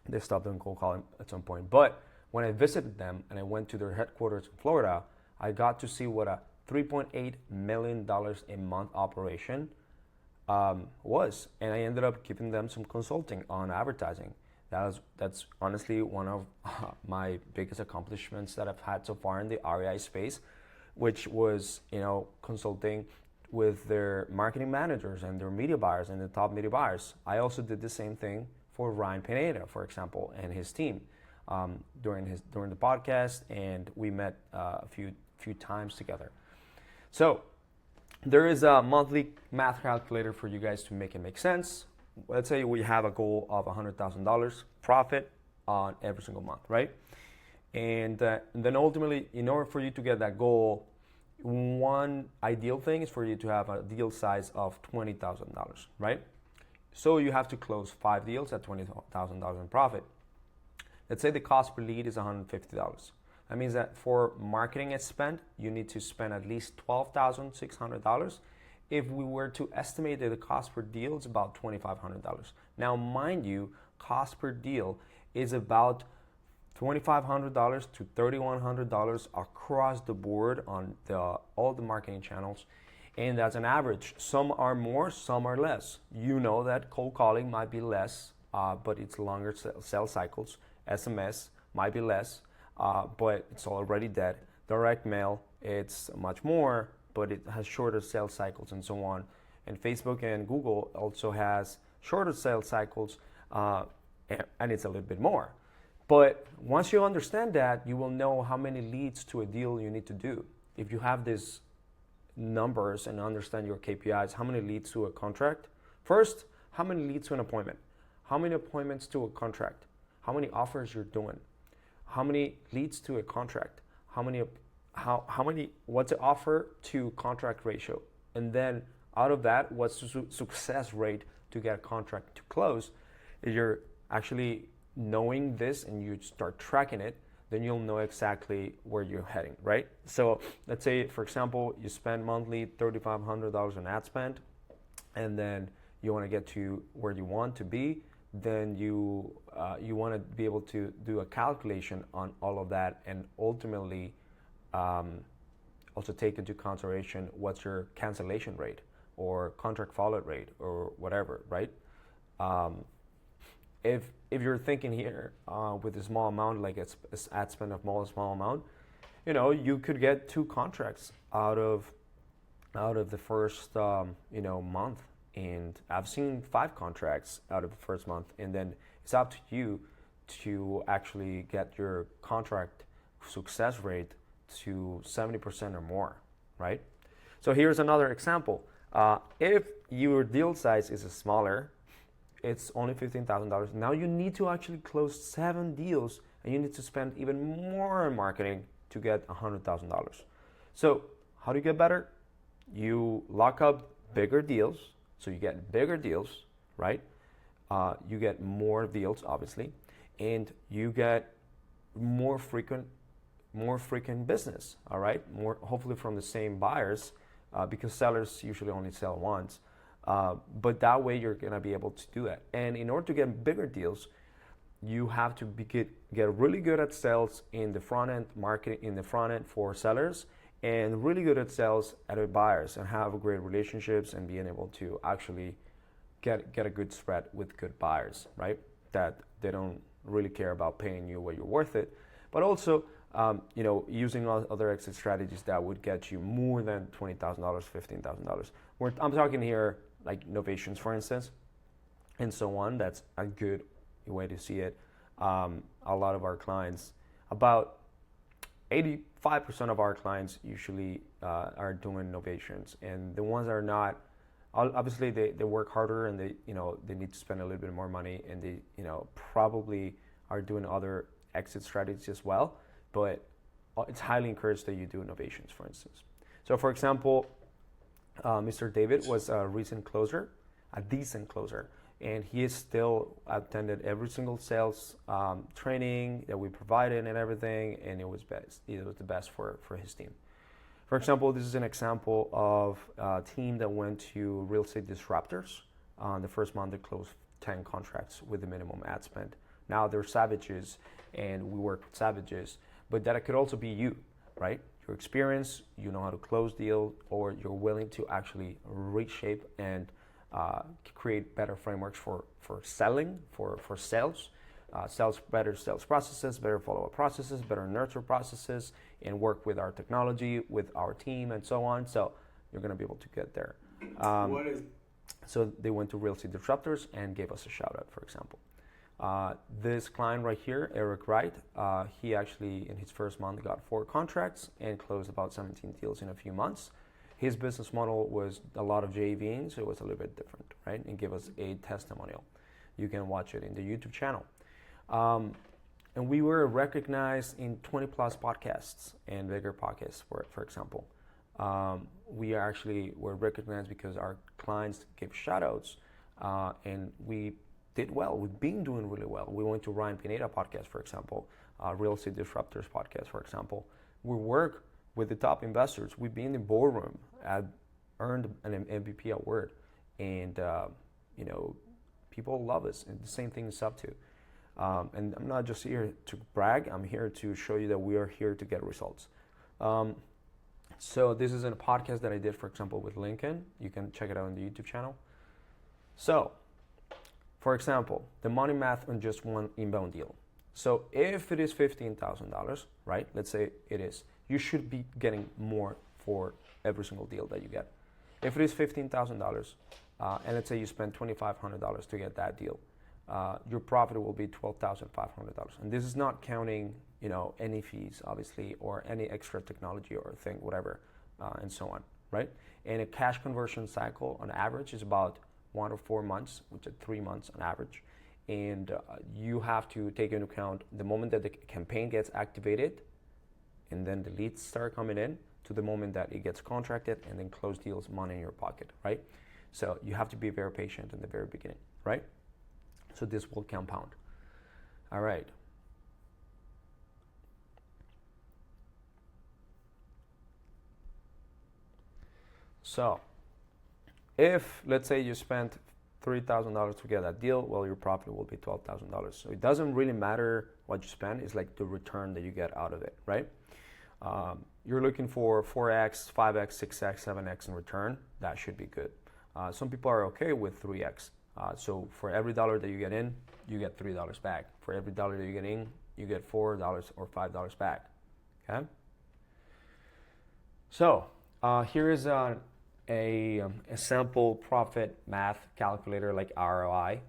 Speaker 1: They stopped doing cold calling at some point. But when I visited them and I went to their headquarters in Florida, I got to see what a $3.8 million a month operation was. And I ended up giving them some consulting on advertising. That's honestly one of my biggest accomplishments that I've had so far in the REI space, which was, consulting with their marketing managers and their media buyers and the top media buyers. I also did the same thing for Ryan Pineda, for example, and his team during the podcast, and we met a few times together. So there is a monthly math calculator for you guys to make it make sense. Let's say we have a goal of $100,000 profit on every single month, right? And then ultimately, in order for you to get that goal, one ideal thing is for you to have a deal size of $20,000, right? So you have to close 5 deals at $20,000 in profit. Let's say the cost per lead is $150. That means that for marketing spend, you need to spend at least $12,600. If we were to estimate that the cost per deal is about $2,500. Now, mind you, cost per deal is about $2,500 to $3,100 across the board on all the marketing channels. And that's an average. Some are more, some are less. You know that cold calling might be less, but it's longer sales cycles. SMS might be less, but it's already dead. Direct mail, it's much more, but it has shorter sales cycles and so on. And Facebook and Google also has shorter sales cycles, and it's a little bit more. But once you understand that, you will know how many leads to a deal you need to do. If you have these numbers and understand your KPIs, how many leads to a contract? First, how many leads to an appointment? How many appointments to a contract? How many offers you're doing? How many leads to a contract? What's the offer to contract ratio? And then out of that, what's the success rate to get a contract to close? If you're actually knowing this and you start tracking it, then you'll know exactly where you're heading, right? So let's say, for example, you spend monthly $3,500 on ad spend, and then you want to get to where you want to be. Then you want to be able to do a calculation on all of that, and ultimately also take into consideration what's your cancellation rate or contract fallout rate or whatever, right? If you're thinking here with a small amount, like it's ad spend of a small amount, you could get 2 contracts out of the first month. And I've seen 5 contracts out of the first month, and then it's up to you to actually get your contract success rate to 70% or more, right? So here's another example. If your deal size is smaller, it's only $15,000. Now you need to actually close 7 deals, and you need to spend even more on marketing to get $100,000. So how do you get better? You lock up bigger deals. So you get bigger deals, right? You get more deals, obviously, and you get more frequent business, all right? More, hopefully from the same buyers, because sellers usually only sell once. But that way you're gonna be able to do that. And in order to get bigger deals, you have to get really good at sales in the front end, marketing in the front end for sellers, and really good at sales at buyers, and have great relationships and being able to actually get a good spread with good buyers, right? That they don't really care about paying you what you're worth it, but also using other exit strategies that would get you more than $20,000, $15,000. I'm talking here like novations, for instance, and so on. That's a good way to see it. A lot of our clients, about 85% of our clients usually are doing novations, and the ones that are not, obviously they work harder, and they need to spend a little bit more money, and they probably are doing other exit strategies as well, but it's highly encouraged that you do novations, for instance. So for example, Mr. David was a recent closer, a decent closer, and he is still attended every single sales training that we provided and everything, and it was best. It was the best for his team. For example, this is an example of a team that went to Real Estate Disruptors. The first month they closed 10 contracts with the minimum ad spend. Now they're savages, and we work with savages, but that could also be you, right? Your experience, you know how to close deals, or you're willing to actually reshape and create better frameworks for selling, for sales, better sales processes, better follow-up processes, better nurture processes, and work with our technology, with our team, and so on. So you're going to be able to get there. So they went to Real Estate Disruptors and gave us a shout out, for example. This client right here, Eric Wright, he actually in his first month got 4 contracts and closed about 17 deals in a few months. His business model was a lot of JVing, so it was a little bit different, right? And give us a testimonial. You can watch it in the YouTube channel. And we were recognized in 20 plus podcasts and bigger podcasts, for example. We actually were recognized because our clients gave shout outs, and we did well. We've been doing really well. We went to Ryan Pineda podcast, for example, Real Estate Disruptors podcast, for example. We work with the top investors. We've been in the boardroom. I've earned an MVP award, and people love us. And the same thing is up to. And I'm not just here to brag. I'm here to show you that we are here to get results. So this is a podcast that I did, for example, with Lincoln. You can check it out on the YouTube channel. So, for example, the money math on just one inbound deal. So if it is $15,000, right? Let's say it is. You should be getting more for every single deal that you get. If it is $15,000, and let's say you spend $2,500 to get that deal, your profit will be $12,500. And this is not counting, any fees, obviously, or any extra technology or thing, whatever, and so on, right? And a cash conversion cycle on average is about 1 or 4 months, which is 3 months on average. And you have to take into account the moment that the campaign gets activated, and then the leads start coming in, to the moment that it gets contracted, and then close deals, money in your pocket, right? So you have to be very patient in the very beginning, right? So this will compound. All right. So if, let's say, you spent $3,000 to get that deal, well, your profit will be $12,000. So it doesn't really matter what you spend. It's like the return that you get out of it, right? You're looking for 4x, 5x, 6x, 7x in return. That should be good. Some people are okay with 3x. So for every dollar that you get in, you get $3 back. For every dollar that you get in, you get $4 or $5 back. Okay. So here is a sample profit math calculator like ROI.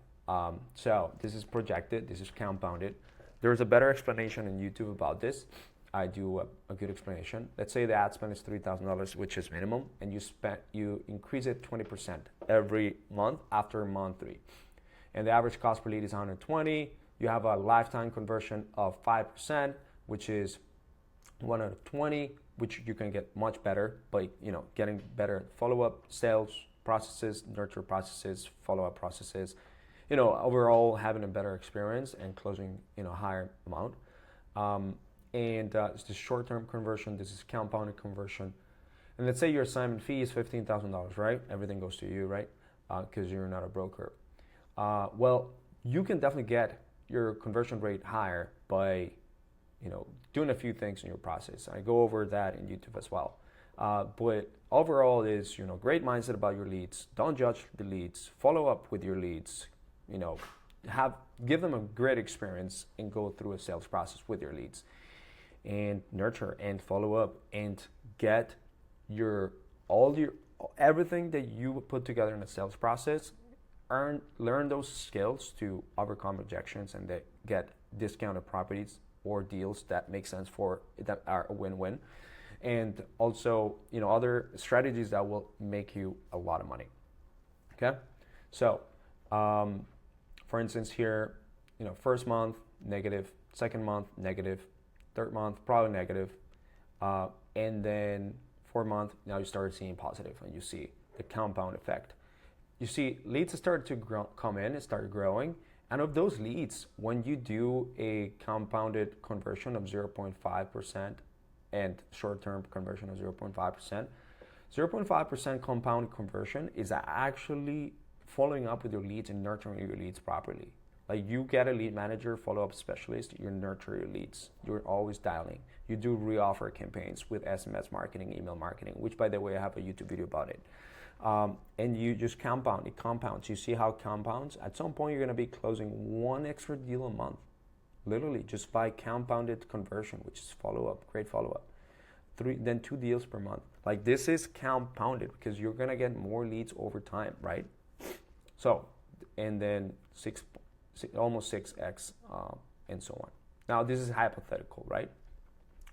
Speaker 1: So this is projected. This is compounded. There's a better explanation on YouTube about this. I do a good explanation. Let's say the ad spend is $3,000, which is minimum, and you increase it 20% every month after month 3. And the average cost per lead is $120. You have a lifetime conversion of 5%, which is 1 out of 20, which you can get much better by getting better follow-up sales processes, nurture processes, follow-up processes. Overall having a better experience and closing a higher amount. And it's the short-term conversion. This is compounded conversion. And let's say your assignment fee is $15,000, right? Everything goes to you, right? Because you're not a broker. Well, you can definitely get your conversion rate higher by, doing a few things in your process. I go over that in YouTube as well. But overall is, great mindset about your leads. Don't judge the leads. Follow up with your leads. Give them a great experience and go through a sales process with your leads. And nurture and follow up and get everything that you put together in a sales process. Learn those skills to overcome rejections and get discounted properties or deals that make sense that are a win-win, and also other strategies that will make you a lot of money. Okay, so for instance here, first month negative, second month negative, third month probably negative, and then 4th month now you start seeing positive, and you see the compound effect. You see leads start to come in and start growing, and of those leads, when you do a compounded conversion of 0.5% and short-term conversion of 0.5%, 0.5% compound conversion is actually following up with your leads and nurturing your leads properly. Like you get a lead manager, follow-up specialist, you nurture your leads. You're always dialing. You do re-offer campaigns with SMS marketing, email marketing, which by the way, I have a YouTube video about it. And you just compound, it compounds. You see how it compounds? At some point, you're gonna be closing 1 extra deal a month, literally just by compounded conversion, which is follow-up, great follow-up. 2 deals per month. Like this is compounded because you're gonna get more leads over time, right? So, and then almost 6x, and so on. Now, this is hypothetical, right?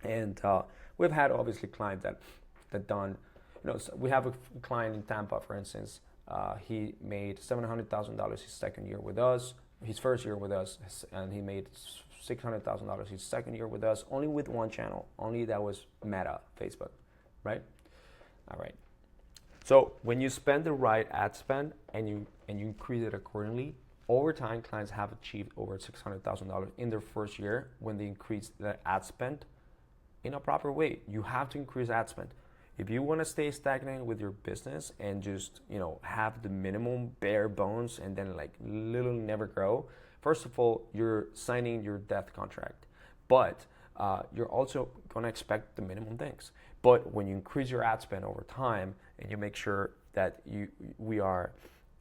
Speaker 1: And we've had obviously clients that done, So we have a client in Tampa, for instance. He made $700,000 his second year with us, his first year with us, and he made $600,000 his second year with us, only with one channel. Only that was Meta, Facebook, right? All right. So when you spend the right ad spend and you increase it accordingly, over time, clients have achieved over $600,000 in their first year when they increase their ad spend in a proper way. You have to increase ad spend. If you want to stay stagnant with your business and just have the minimum bare bones and then like literally never grow, first of all, you're signing your death contract. But you're also going to expect the minimum things. But when you increase your ad spend over time and you make sure that we are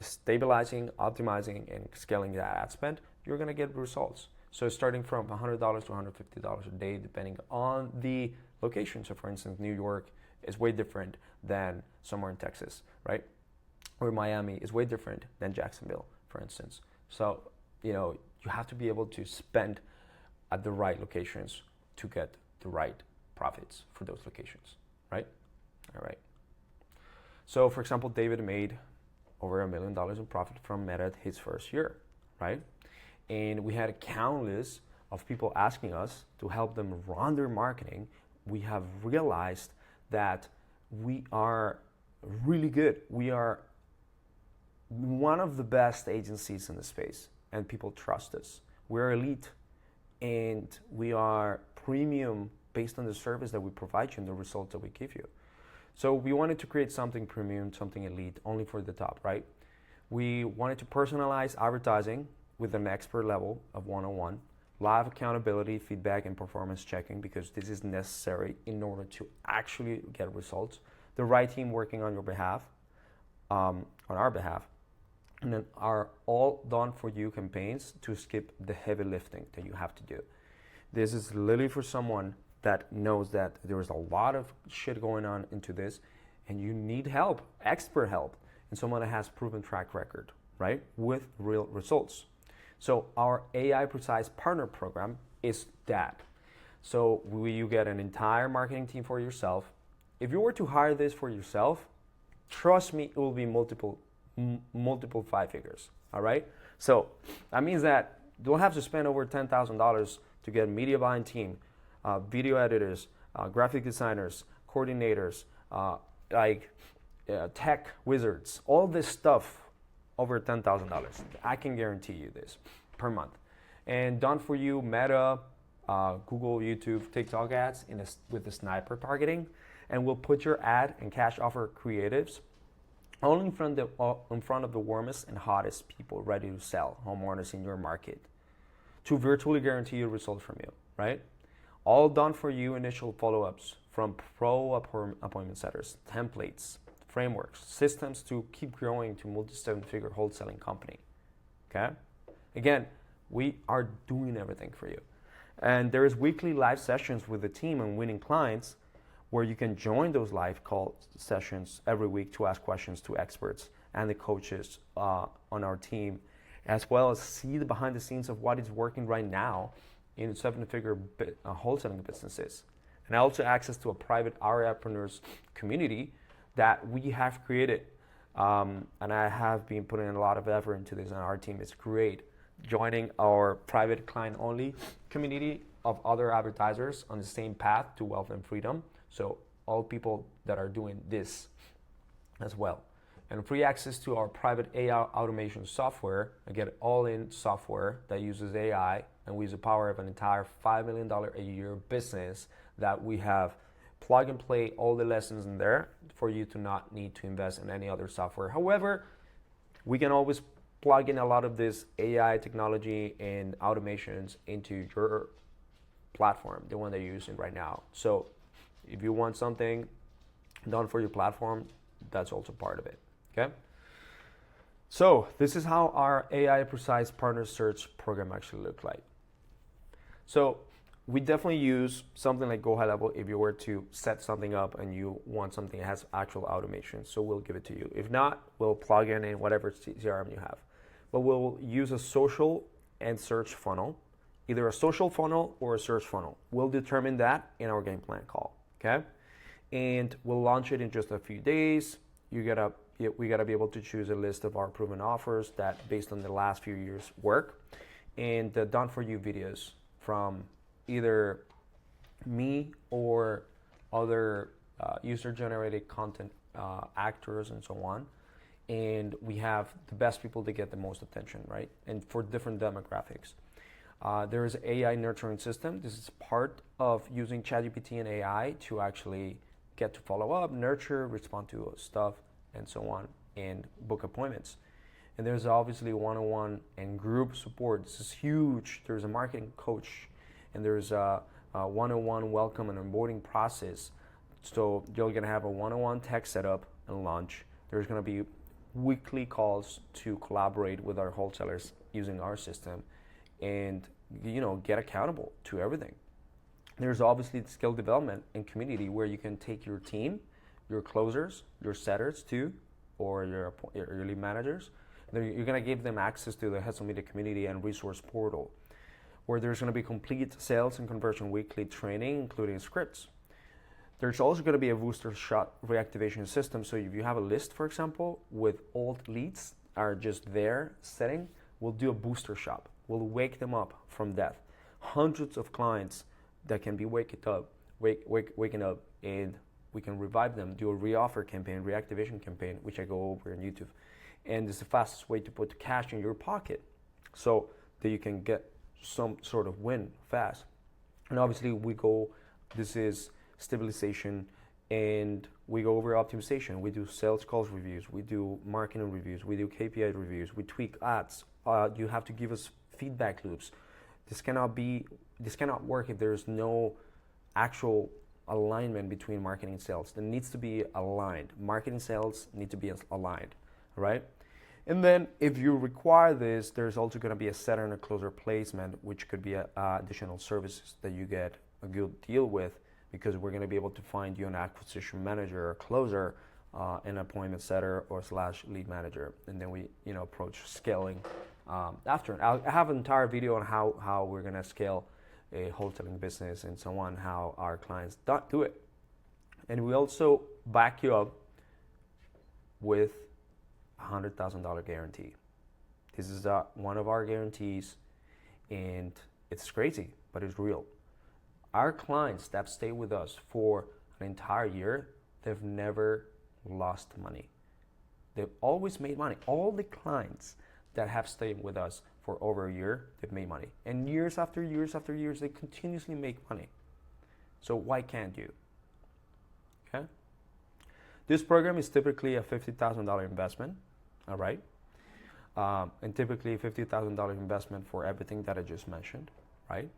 Speaker 1: stabilizing, optimizing, and scaling that ad spend, you're going to get results. So starting from $100 to $150 a day, depending on the location. So for instance, New York is way different than somewhere in Texas, right? Or Miami is way different than Jacksonville, for instance. So, you have to be able to spend at the right locations to get the right profits for those locations, right? All right. So for example, David made over $1 million in profit from Meta his first year, right? And we had countless of people asking us to help them run their marketing. We have realized that we are really good. We are one of the best agencies in the space, and people trust us. We're elite, and we are premium based on the service that we provide you and the results that we give you. So we wanted to create something premium, something elite, only for the top, right? We wanted to personalize advertising with an expert level of one-on-one, live accountability, feedback, and performance checking, because this is necessary in order to actually get results. The right team working on your behalf, on our behalf, and then our all done for you campaigns to skip the heavy lifting that you have to do. This is literally for someone that knows that there is a lot of shit going on into this and you need help, expert help, and someone that has proven track record, right, with real results. So our AI Precise Partner Program is that. So you get an entire marketing team for yourself. If you were to hire this for yourself, trust me, it will be multiple 5 figures, all right? So that means that you'll have to spend over $10,000 to get a media buying team, video editors, graphic designers, coordinators, tech wizards, all this stuff over $10,000. I can guarantee you this per month. And done for you, Meta, Google, YouTube, TikTok ads with the sniper targeting, and we'll put your ad and cash offer creatives only in front of the warmest and hottest people ready to sell, homeowners in your market, to virtually guarantee your results from you, right? All done for you initial follow-ups from pro appointment setters, templates, frameworks, systems to keep growing to multi-seven-figure wholesaling company, okay? Again, we are doing everything for you. And there is weekly live sessions with the team and winning clients where you can join those live call sessions every week to ask questions to experts and the coaches on our team, as well as see the behind the scenes of what is working right now in seven-figure wholesaling businesses. And also access to a private REIpreneurs community that we have created. And I have been putting a lot of effort into this, and our team is great. Joining our private client-only community of other advertisers on the same path to wealth and freedom. So all people that are doing this as well. And free access to our private AI automation software. I get all-in software that uses AI, and we use the power of an entire $5 million a year business that we have plug and play all the lessons in there for you to not need to invest in any other software. However, we can always plug in a lot of this AI technology and automations into your platform, the one that you're using right now. So if you want something done for your platform, that's also part of it, okay? So this is how our AI Precise Partner Search program actually looks like. So we definitely use something like Go High Level if you were to set something up and you want something that has actual automation. So we'll give it to you. If not, we'll plug in whatever CRM you have. But we'll use a social and search funnel, either a social funnel or a search funnel. We'll determine that in our game plan call, okay? and we'll launch it in just a few days. We gotta be able to choose a list of our proven offers that, based on the last few years' work, and the done for you videos from either me or other user generated content actors and so on. And we have the best people to get the most attention, right? And for different demographics. There is an AI nurturing system. This is part of using ChatGPT and AI to actually get to follow up, nurture, respond to stuff, and so on, and book appointments. And there's obviously one-on-one and group support. This is huge. There's a marketing coach, and there's a one-on-one welcome and onboarding process. So you're gonna have a one-on-one tech setup and launch. There's gonna be weekly calls to collaborate with our wholesalers using our system, and get accountable to everything. There's obviously skill development and community where you can take your team, your closers, your setters too, or your lead managers. You're gonna give them access to the Hustle Media community and resource portal, where there's gonna be complete sales and conversion weekly training, including scripts. There's also going to be a booster shot reactivation system. So if you have a list, for example, with old leads are just there sitting, we'll do a booster shot. We'll wake them up from death. Hundreds of clients that can be waking up, and we can revive them, do a reoffer campaign, reactivation campaign, which I go over on YouTube. And it's the fastest way to put cash in your pocket so that you can get some sort of win fast. And obviously this is stabilization, and we go over optimization. We do sales calls reviews, we do marketing reviews, we do KPI reviews, we tweak ads. You have to give us feedback loops. This cannot work if there's no actual alignment between marketing and sales. There needs to be aligned. Marketing and sales need to be aligned, right? And then if you require this, there's also going to be a setter and a closer placement, which could be additional services that you get a good deal with, because we're going to be able to find you an acquisition manager or closer, an appointment setter or / lead manager, and then we approach scaling after. I have an entire video on how we're going to scale a wholesaling business and so on, how our clients do it. And we also back you up with $100,000 guarantee. This is one of our guarantees, and it's crazy, but it's real. Our clients that stay with us for an entire year, they've never lost money. They've always made money. All the clients that have stayed with us for over a year, they've made money. And years after years after years, they continuously make money. So why can't you? Okay? This program is typically a $50,000 investment, all right? And typically $50,000 investment for everything that I just mentioned, right?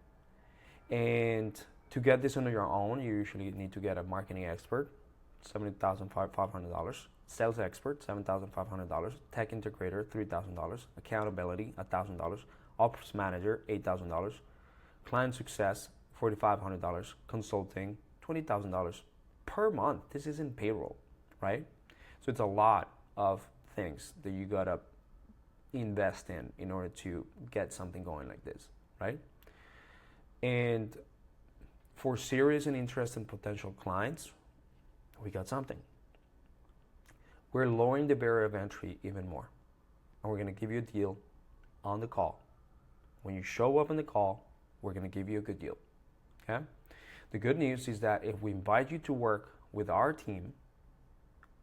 Speaker 1: And to get this on your own, you usually need to get a marketing expert, $70,500, sales expert, $7,500, tech integrator, $3,000, accountability, $1,000, ops manager, $8,000, client success, $4,500, consulting, $20,000 per month. This isn't payroll, right? So it's a lot of things that you gotta invest in order to get something going like this, right? And for serious and interested potential clients, we got something. We're lowering the barrier of entry even more. And we're going to give you a deal on the call. When you show up on the call, we're going to give you a good deal. Okay? The good news is that if we invite you to work with our team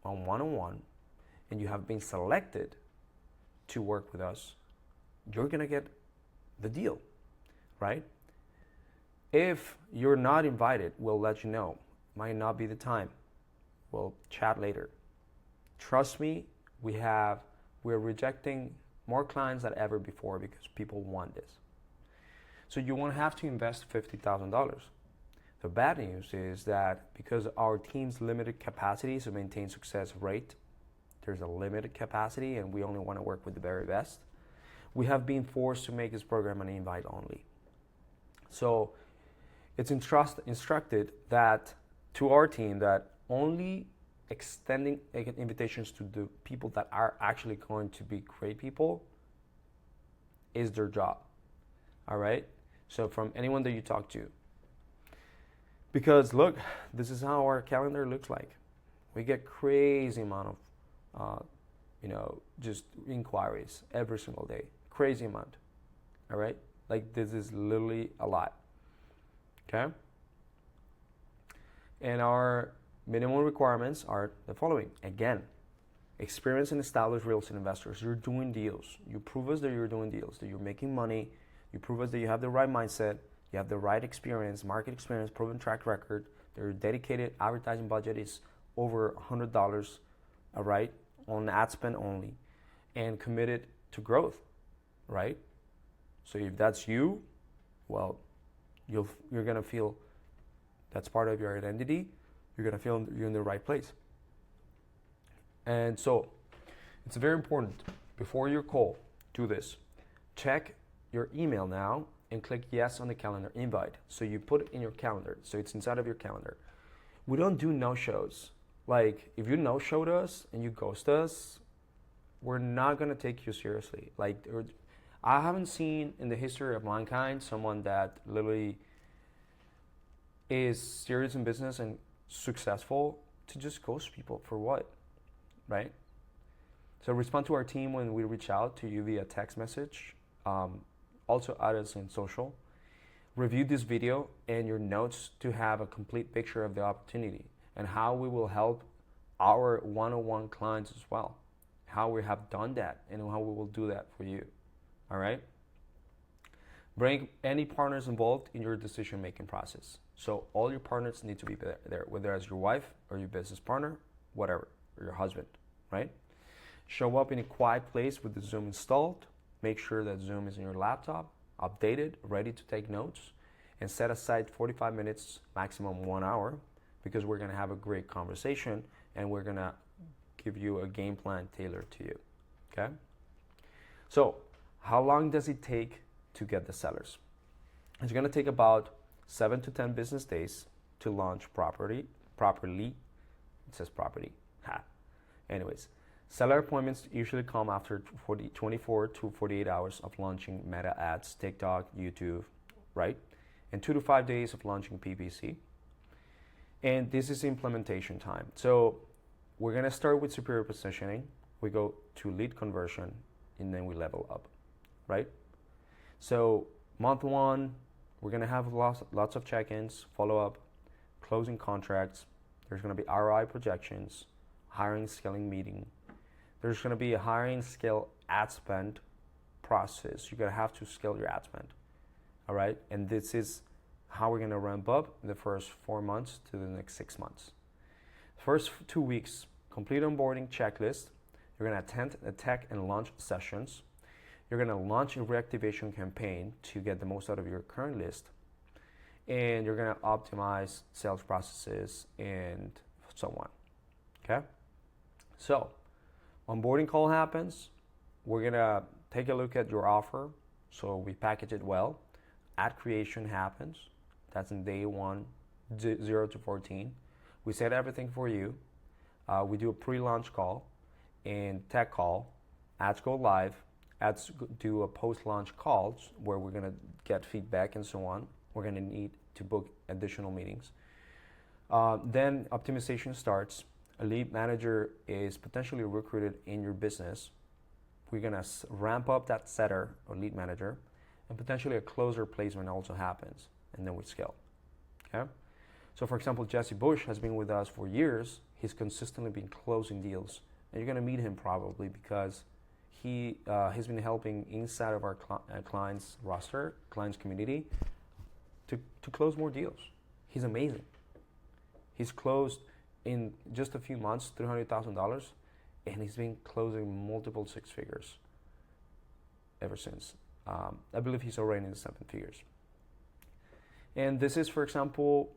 Speaker 1: on one-on-one, and you have been selected to work with us, you're going to get the deal, right? If you're not invited, we'll let you know. Might not be the time. We'll chat later. Trust me, we're rejecting more clients than ever before because people want this. So you won't have to invest $50,000. The bad news is that because our team's limited capacity to maintain success rate, there's a limited capacity and we only want to work with the very best, we have been forced to make this program an invite only. So it's instructed that to our team that only extending invitations to the people that are actually going to be great people is their job. All right? So from anyone that you talk to, Because look, this is how our calendar looks like. We get crazy amount of, just inquiries every single day. Crazy amount. All right? Like this is literally a lot. Okay? And our minimum requirements are the following. Again, experienced and established real estate investors. You're doing deals. You prove us that you're doing deals, that you're making money. You prove us that you have the right mindset, you have the right experience, market experience, proven track record. Their dedicated advertising budget is over $100, all right, on ad spend only, and committed to growth, right? So if that's you, well, you're gonna feel that's part of your identity. You're gonna feel you're in the right place. And so it's very important, before your call, do this. Check your email now and click yes on the calendar invite. So you put it in your calendar, so it's inside of your calendar. We don't do no-shows. Like, if you no-showed us and you ghost us, we're not gonna take you seriously. Like, I haven't seen in the history of mankind someone that literally is serious in business and successful to just ghost people for what, right? So respond to our team when we reach out to you via text message. Also add us in social. Review this video and your notes to have a complete picture of the opportunity and how we will help our one-on-one clients as well. How we have done that and how we will do that for you. All right? Bring any partners involved in your decision-making process. So all your partners need to be there, whether it's your wife or your business partner, whatever, or your husband, right? Show up in a quiet place with the Zoom installed. Make sure that Zoom is in your laptop, updated, ready to take notes, and set aside 45 minutes, maximum 1 hour, because we're gonna have a great conversation and we're gonna give you a game plan tailored to you, okay? So how long does it take to get the sellers? It's gonna take about 7 to 10 business days to launch properly. It says property, Anyways, seller appointments usually come after 24 to 48 hours of launching meta ads, TikTok, YouTube, right? And 2 to 5 days of launching PPC. And this is implementation time. So we're gonna start with superior positioning. We go to lead conversion, and then we level up, right? So month 1, we're gonna have lots of check-ins, follow-up, closing contracts. There's gonna be ROI projections, hiring, scaling meeting. There's gonna be a hiring, scale, ad spend process. You're gonna have to scale your ad spend, all right? And this is how we're gonna ramp up in the first 4 months to the next 6 months. First 2 weeks, complete onboarding checklist. You're gonna attend the tech and launch sessions. You're gonna launch a reactivation campaign to get the most out of your current list. And you're gonna optimize sales processes and so on, okay? So, onboarding call happens. We're gonna take a look at your offer. So we package it well. Ad creation happens. That's in day 1, 0 to 14. We set everything for you. We do a pre-launch call and tech call. Ads go live. Ads do a post-launch calls where we're gonna get feedback and so on. We're gonna need to book additional meetings. Then optimization starts. A lead manager is potentially recruited in your business. We're gonna ramp up that setter or lead manager, and potentially a closer placement also happens, and then we scale, okay? So for example, Jesse Bush has been with us for years. He's consistently been closing deals, and you're gonna meet him probably because he's been helping inside of our clients roster, clients community, to close more deals. He's amazing. He's closed in just a few months $300,000, and he's been closing multiple 6 figures ever since. I believe he's already in the 7 figures. And this is, for example,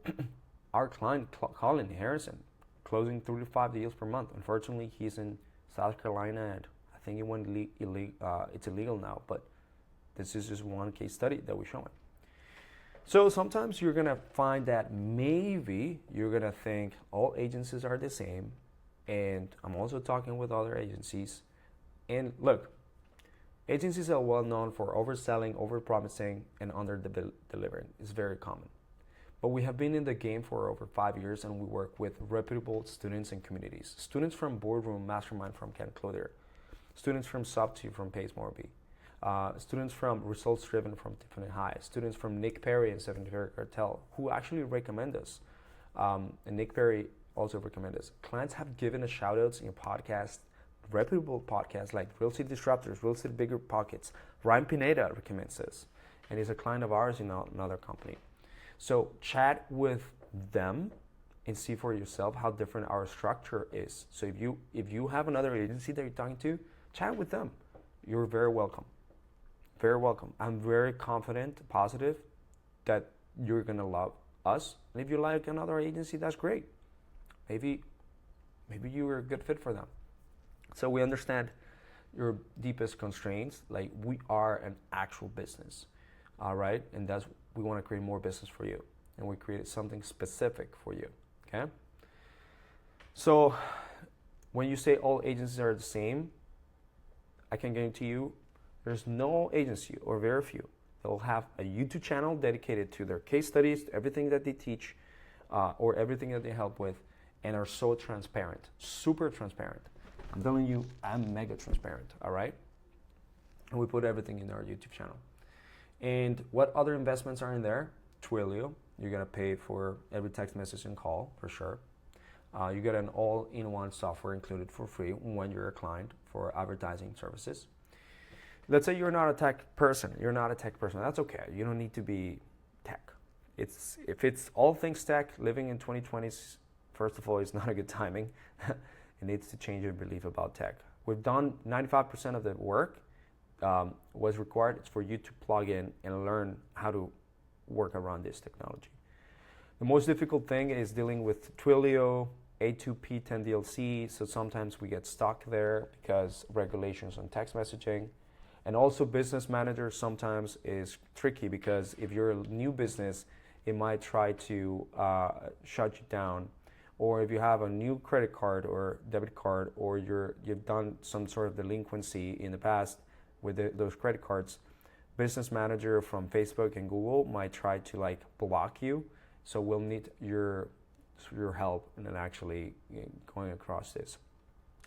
Speaker 1: our client Colin Harrison, closing 3 to 5 deals per month. Unfortunately, he's in South Carolina, and I think it went it's illegal now, but this is just one case study that we're showing. So sometimes you're gonna find that maybe you're gonna think all agencies are the same, and I'm also talking with other agencies. And look, agencies are well known for overselling, overpromising, and under-delivering. It's very common. But we have been in the game for over 5 years, and we work with reputable students and communities. Students from Boardroom Mastermind from Ken Clothier, students from Sub2 from Pace Morby, students from Results Driven from Tiffany High, students from Nick Perry and Seven Figure Cartel, who actually recommend us. And Nick Perry also recommended us. Clients have given us shout outs in podcasts, reputable podcasts like Real Estate Disruptors, Real Estate Bigger Pockets. Ryan Pineda recommends us, and he's a client of ours in another company. So chat with them and see for yourself how different our structure is. So if you have another agency that you're talking to, chat with them. You're very welcome. Very welcome. I'm very confident, positive that you're gonna love us. And if you like another agency, that's great. Maybe you are a good fit for them. So we understand your deepest constraints. Like, we are an actual business, all right? And we want to create more business for you, and we created something specific for you. Okay. So when you say all agencies are the same, I can guarantee you there's no agency, or very few, that will have a YouTube channel dedicated to their case studies, to everything that they teach, or everything that they help with, and are so transparent, super transparent. I'm telling you, I'm mega transparent, all right? And we put everything in our YouTube channel. And what other investments are in there? Twilio, you're gonna pay for every text message and call, for sure. You get an all-in-one software included for free when you're a client for advertising services. Let's say you're not a tech person. That's okay. You don't need to be tech. If it's all things tech, living in 2020s, first of all, it's not a good timing. It needs to change your belief about tech. We've done 95% of the work. Was required. It's for you to plug in and learn how to work around this technology. The most difficult thing is dealing with Twilio, A2P 10DLC, so sometimes we get stuck there because regulations on text messaging. And also Business Manager sometimes is tricky because if you're a new business, it might try to shut you down. Or if you have a new credit card or debit card, or you've done some sort of delinquency in the past with those credit cards, Business Manager from Facebook and Google might try to block you. So we'll need your help in actually going across this.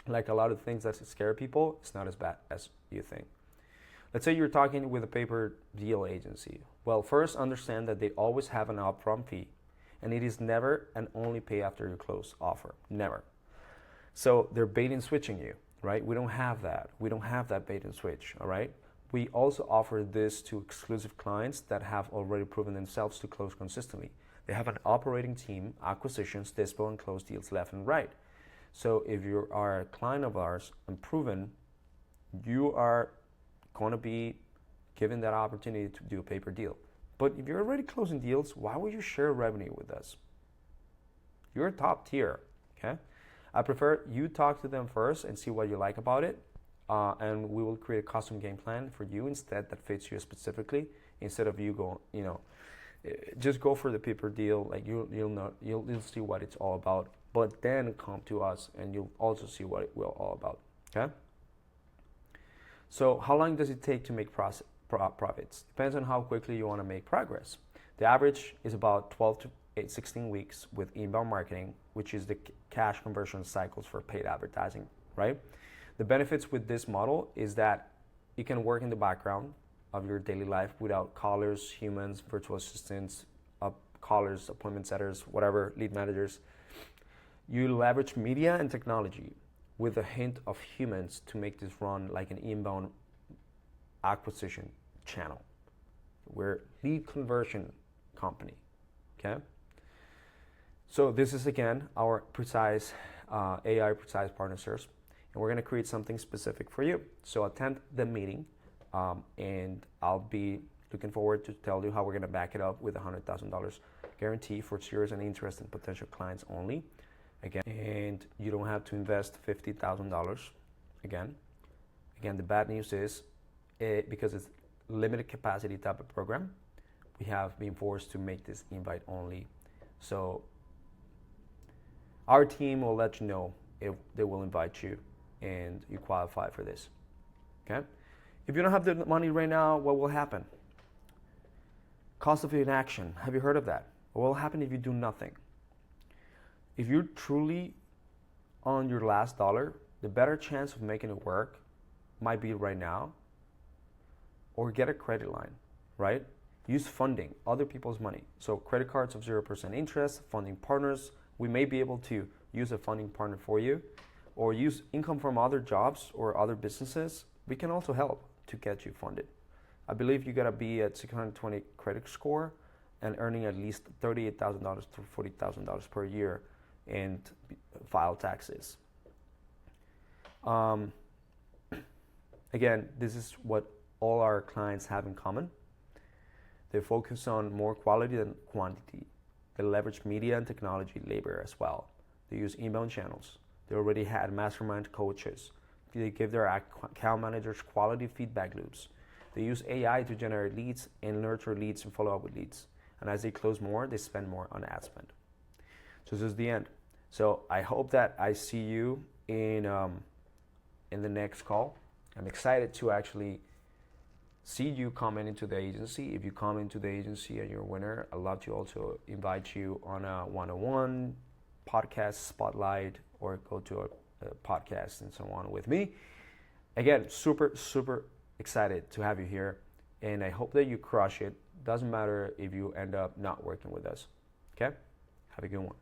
Speaker 1: Like a lot of things that scare people, it's not as bad as you think. Let's say you're talking with a paper deal agency. Well, first understand that they always have an upfront fee, and it is never an only pay after you close offer. Never. So they're bait and switching you, right? We don't have that. We don't have that bait and switch, all right? We also offer this to exclusive clients that have already proven themselves to close consistently. They have an operating team, acquisitions, dispo, and close deals left and right. So if you are a client of ours and proven, you are going to be given that opportunity to do a paper deal. But if you're already closing deals, why would you share revenue with us? You're top tier, okay? I prefer you talk to them first and see what you like about it, and we will create a custom game plan for you instead that fits you specifically, instead of you going, just go for the paper deal. Like you'll see what it's all about, but then come to us and you'll also see what it will all about, okay? So how long does it take to make profits? Depends on how quickly you want to make progress. The average is about 12 to 16 weeks with inbound marketing, which is the cash conversion cycles for paid advertising, right? The benefits with this model is that you can work in the background of your daily life without callers, humans, virtual assistants, callers, appointment setters, whatever, lead managers. You leverage media and technology with a hint of humans to make this run like an inbound acquisition channel. We're lead conversion company, okay? So this is again our precise AI precise partner search, and we're gonna create something specific for you. So attend the meeting, and I'll be looking forward to tell you how we're gonna back it up with $100,000 guarantee for serious and interested potential clients only. Again, and you don't have to invest $50,000 again. The bad news is because it's limited capacity type of program, we have been forced to make this invite only. So our team will let you know if they will invite you and you qualify for this, okay? If you don't have the money right now, what will happen? Cost of inaction, have you heard of that? What will happen if you do nothing? If you're truly on your last dollar, the better chance of making it work might be right now, or get a credit line, right? Use funding, other people's money. So credit cards of 0% interest, funding partners. We may be able to use a funding partner for you, or use income from other jobs or other businesses. We can also help to get you funded. I believe you gotta be at 620 credit score and earning at least $38,000 to $40,000 per year and file taxes. Again, this is what all our clients have in common. They focus on more quality than quantity. They leverage media and technology labor as well. They use inbound channels. They already had mastermind coaches. They give their account managers quality feedback loops. They use AI to generate leads and nurture leads and follow up with leads. And as they close more, they spend more on ad spend. So this is the end. So I hope that I see you in the next call. I'm excited to actually see you comment into the agency. If you come into the agency and you're a winner, I'd love to also invite you on a one-on-one podcast spotlight, or go to a podcast and so on with me. Again, super, super excited to have you here, and I hope that you crush it. Doesn't matter if you end up not working with us. Okay? Have a good one.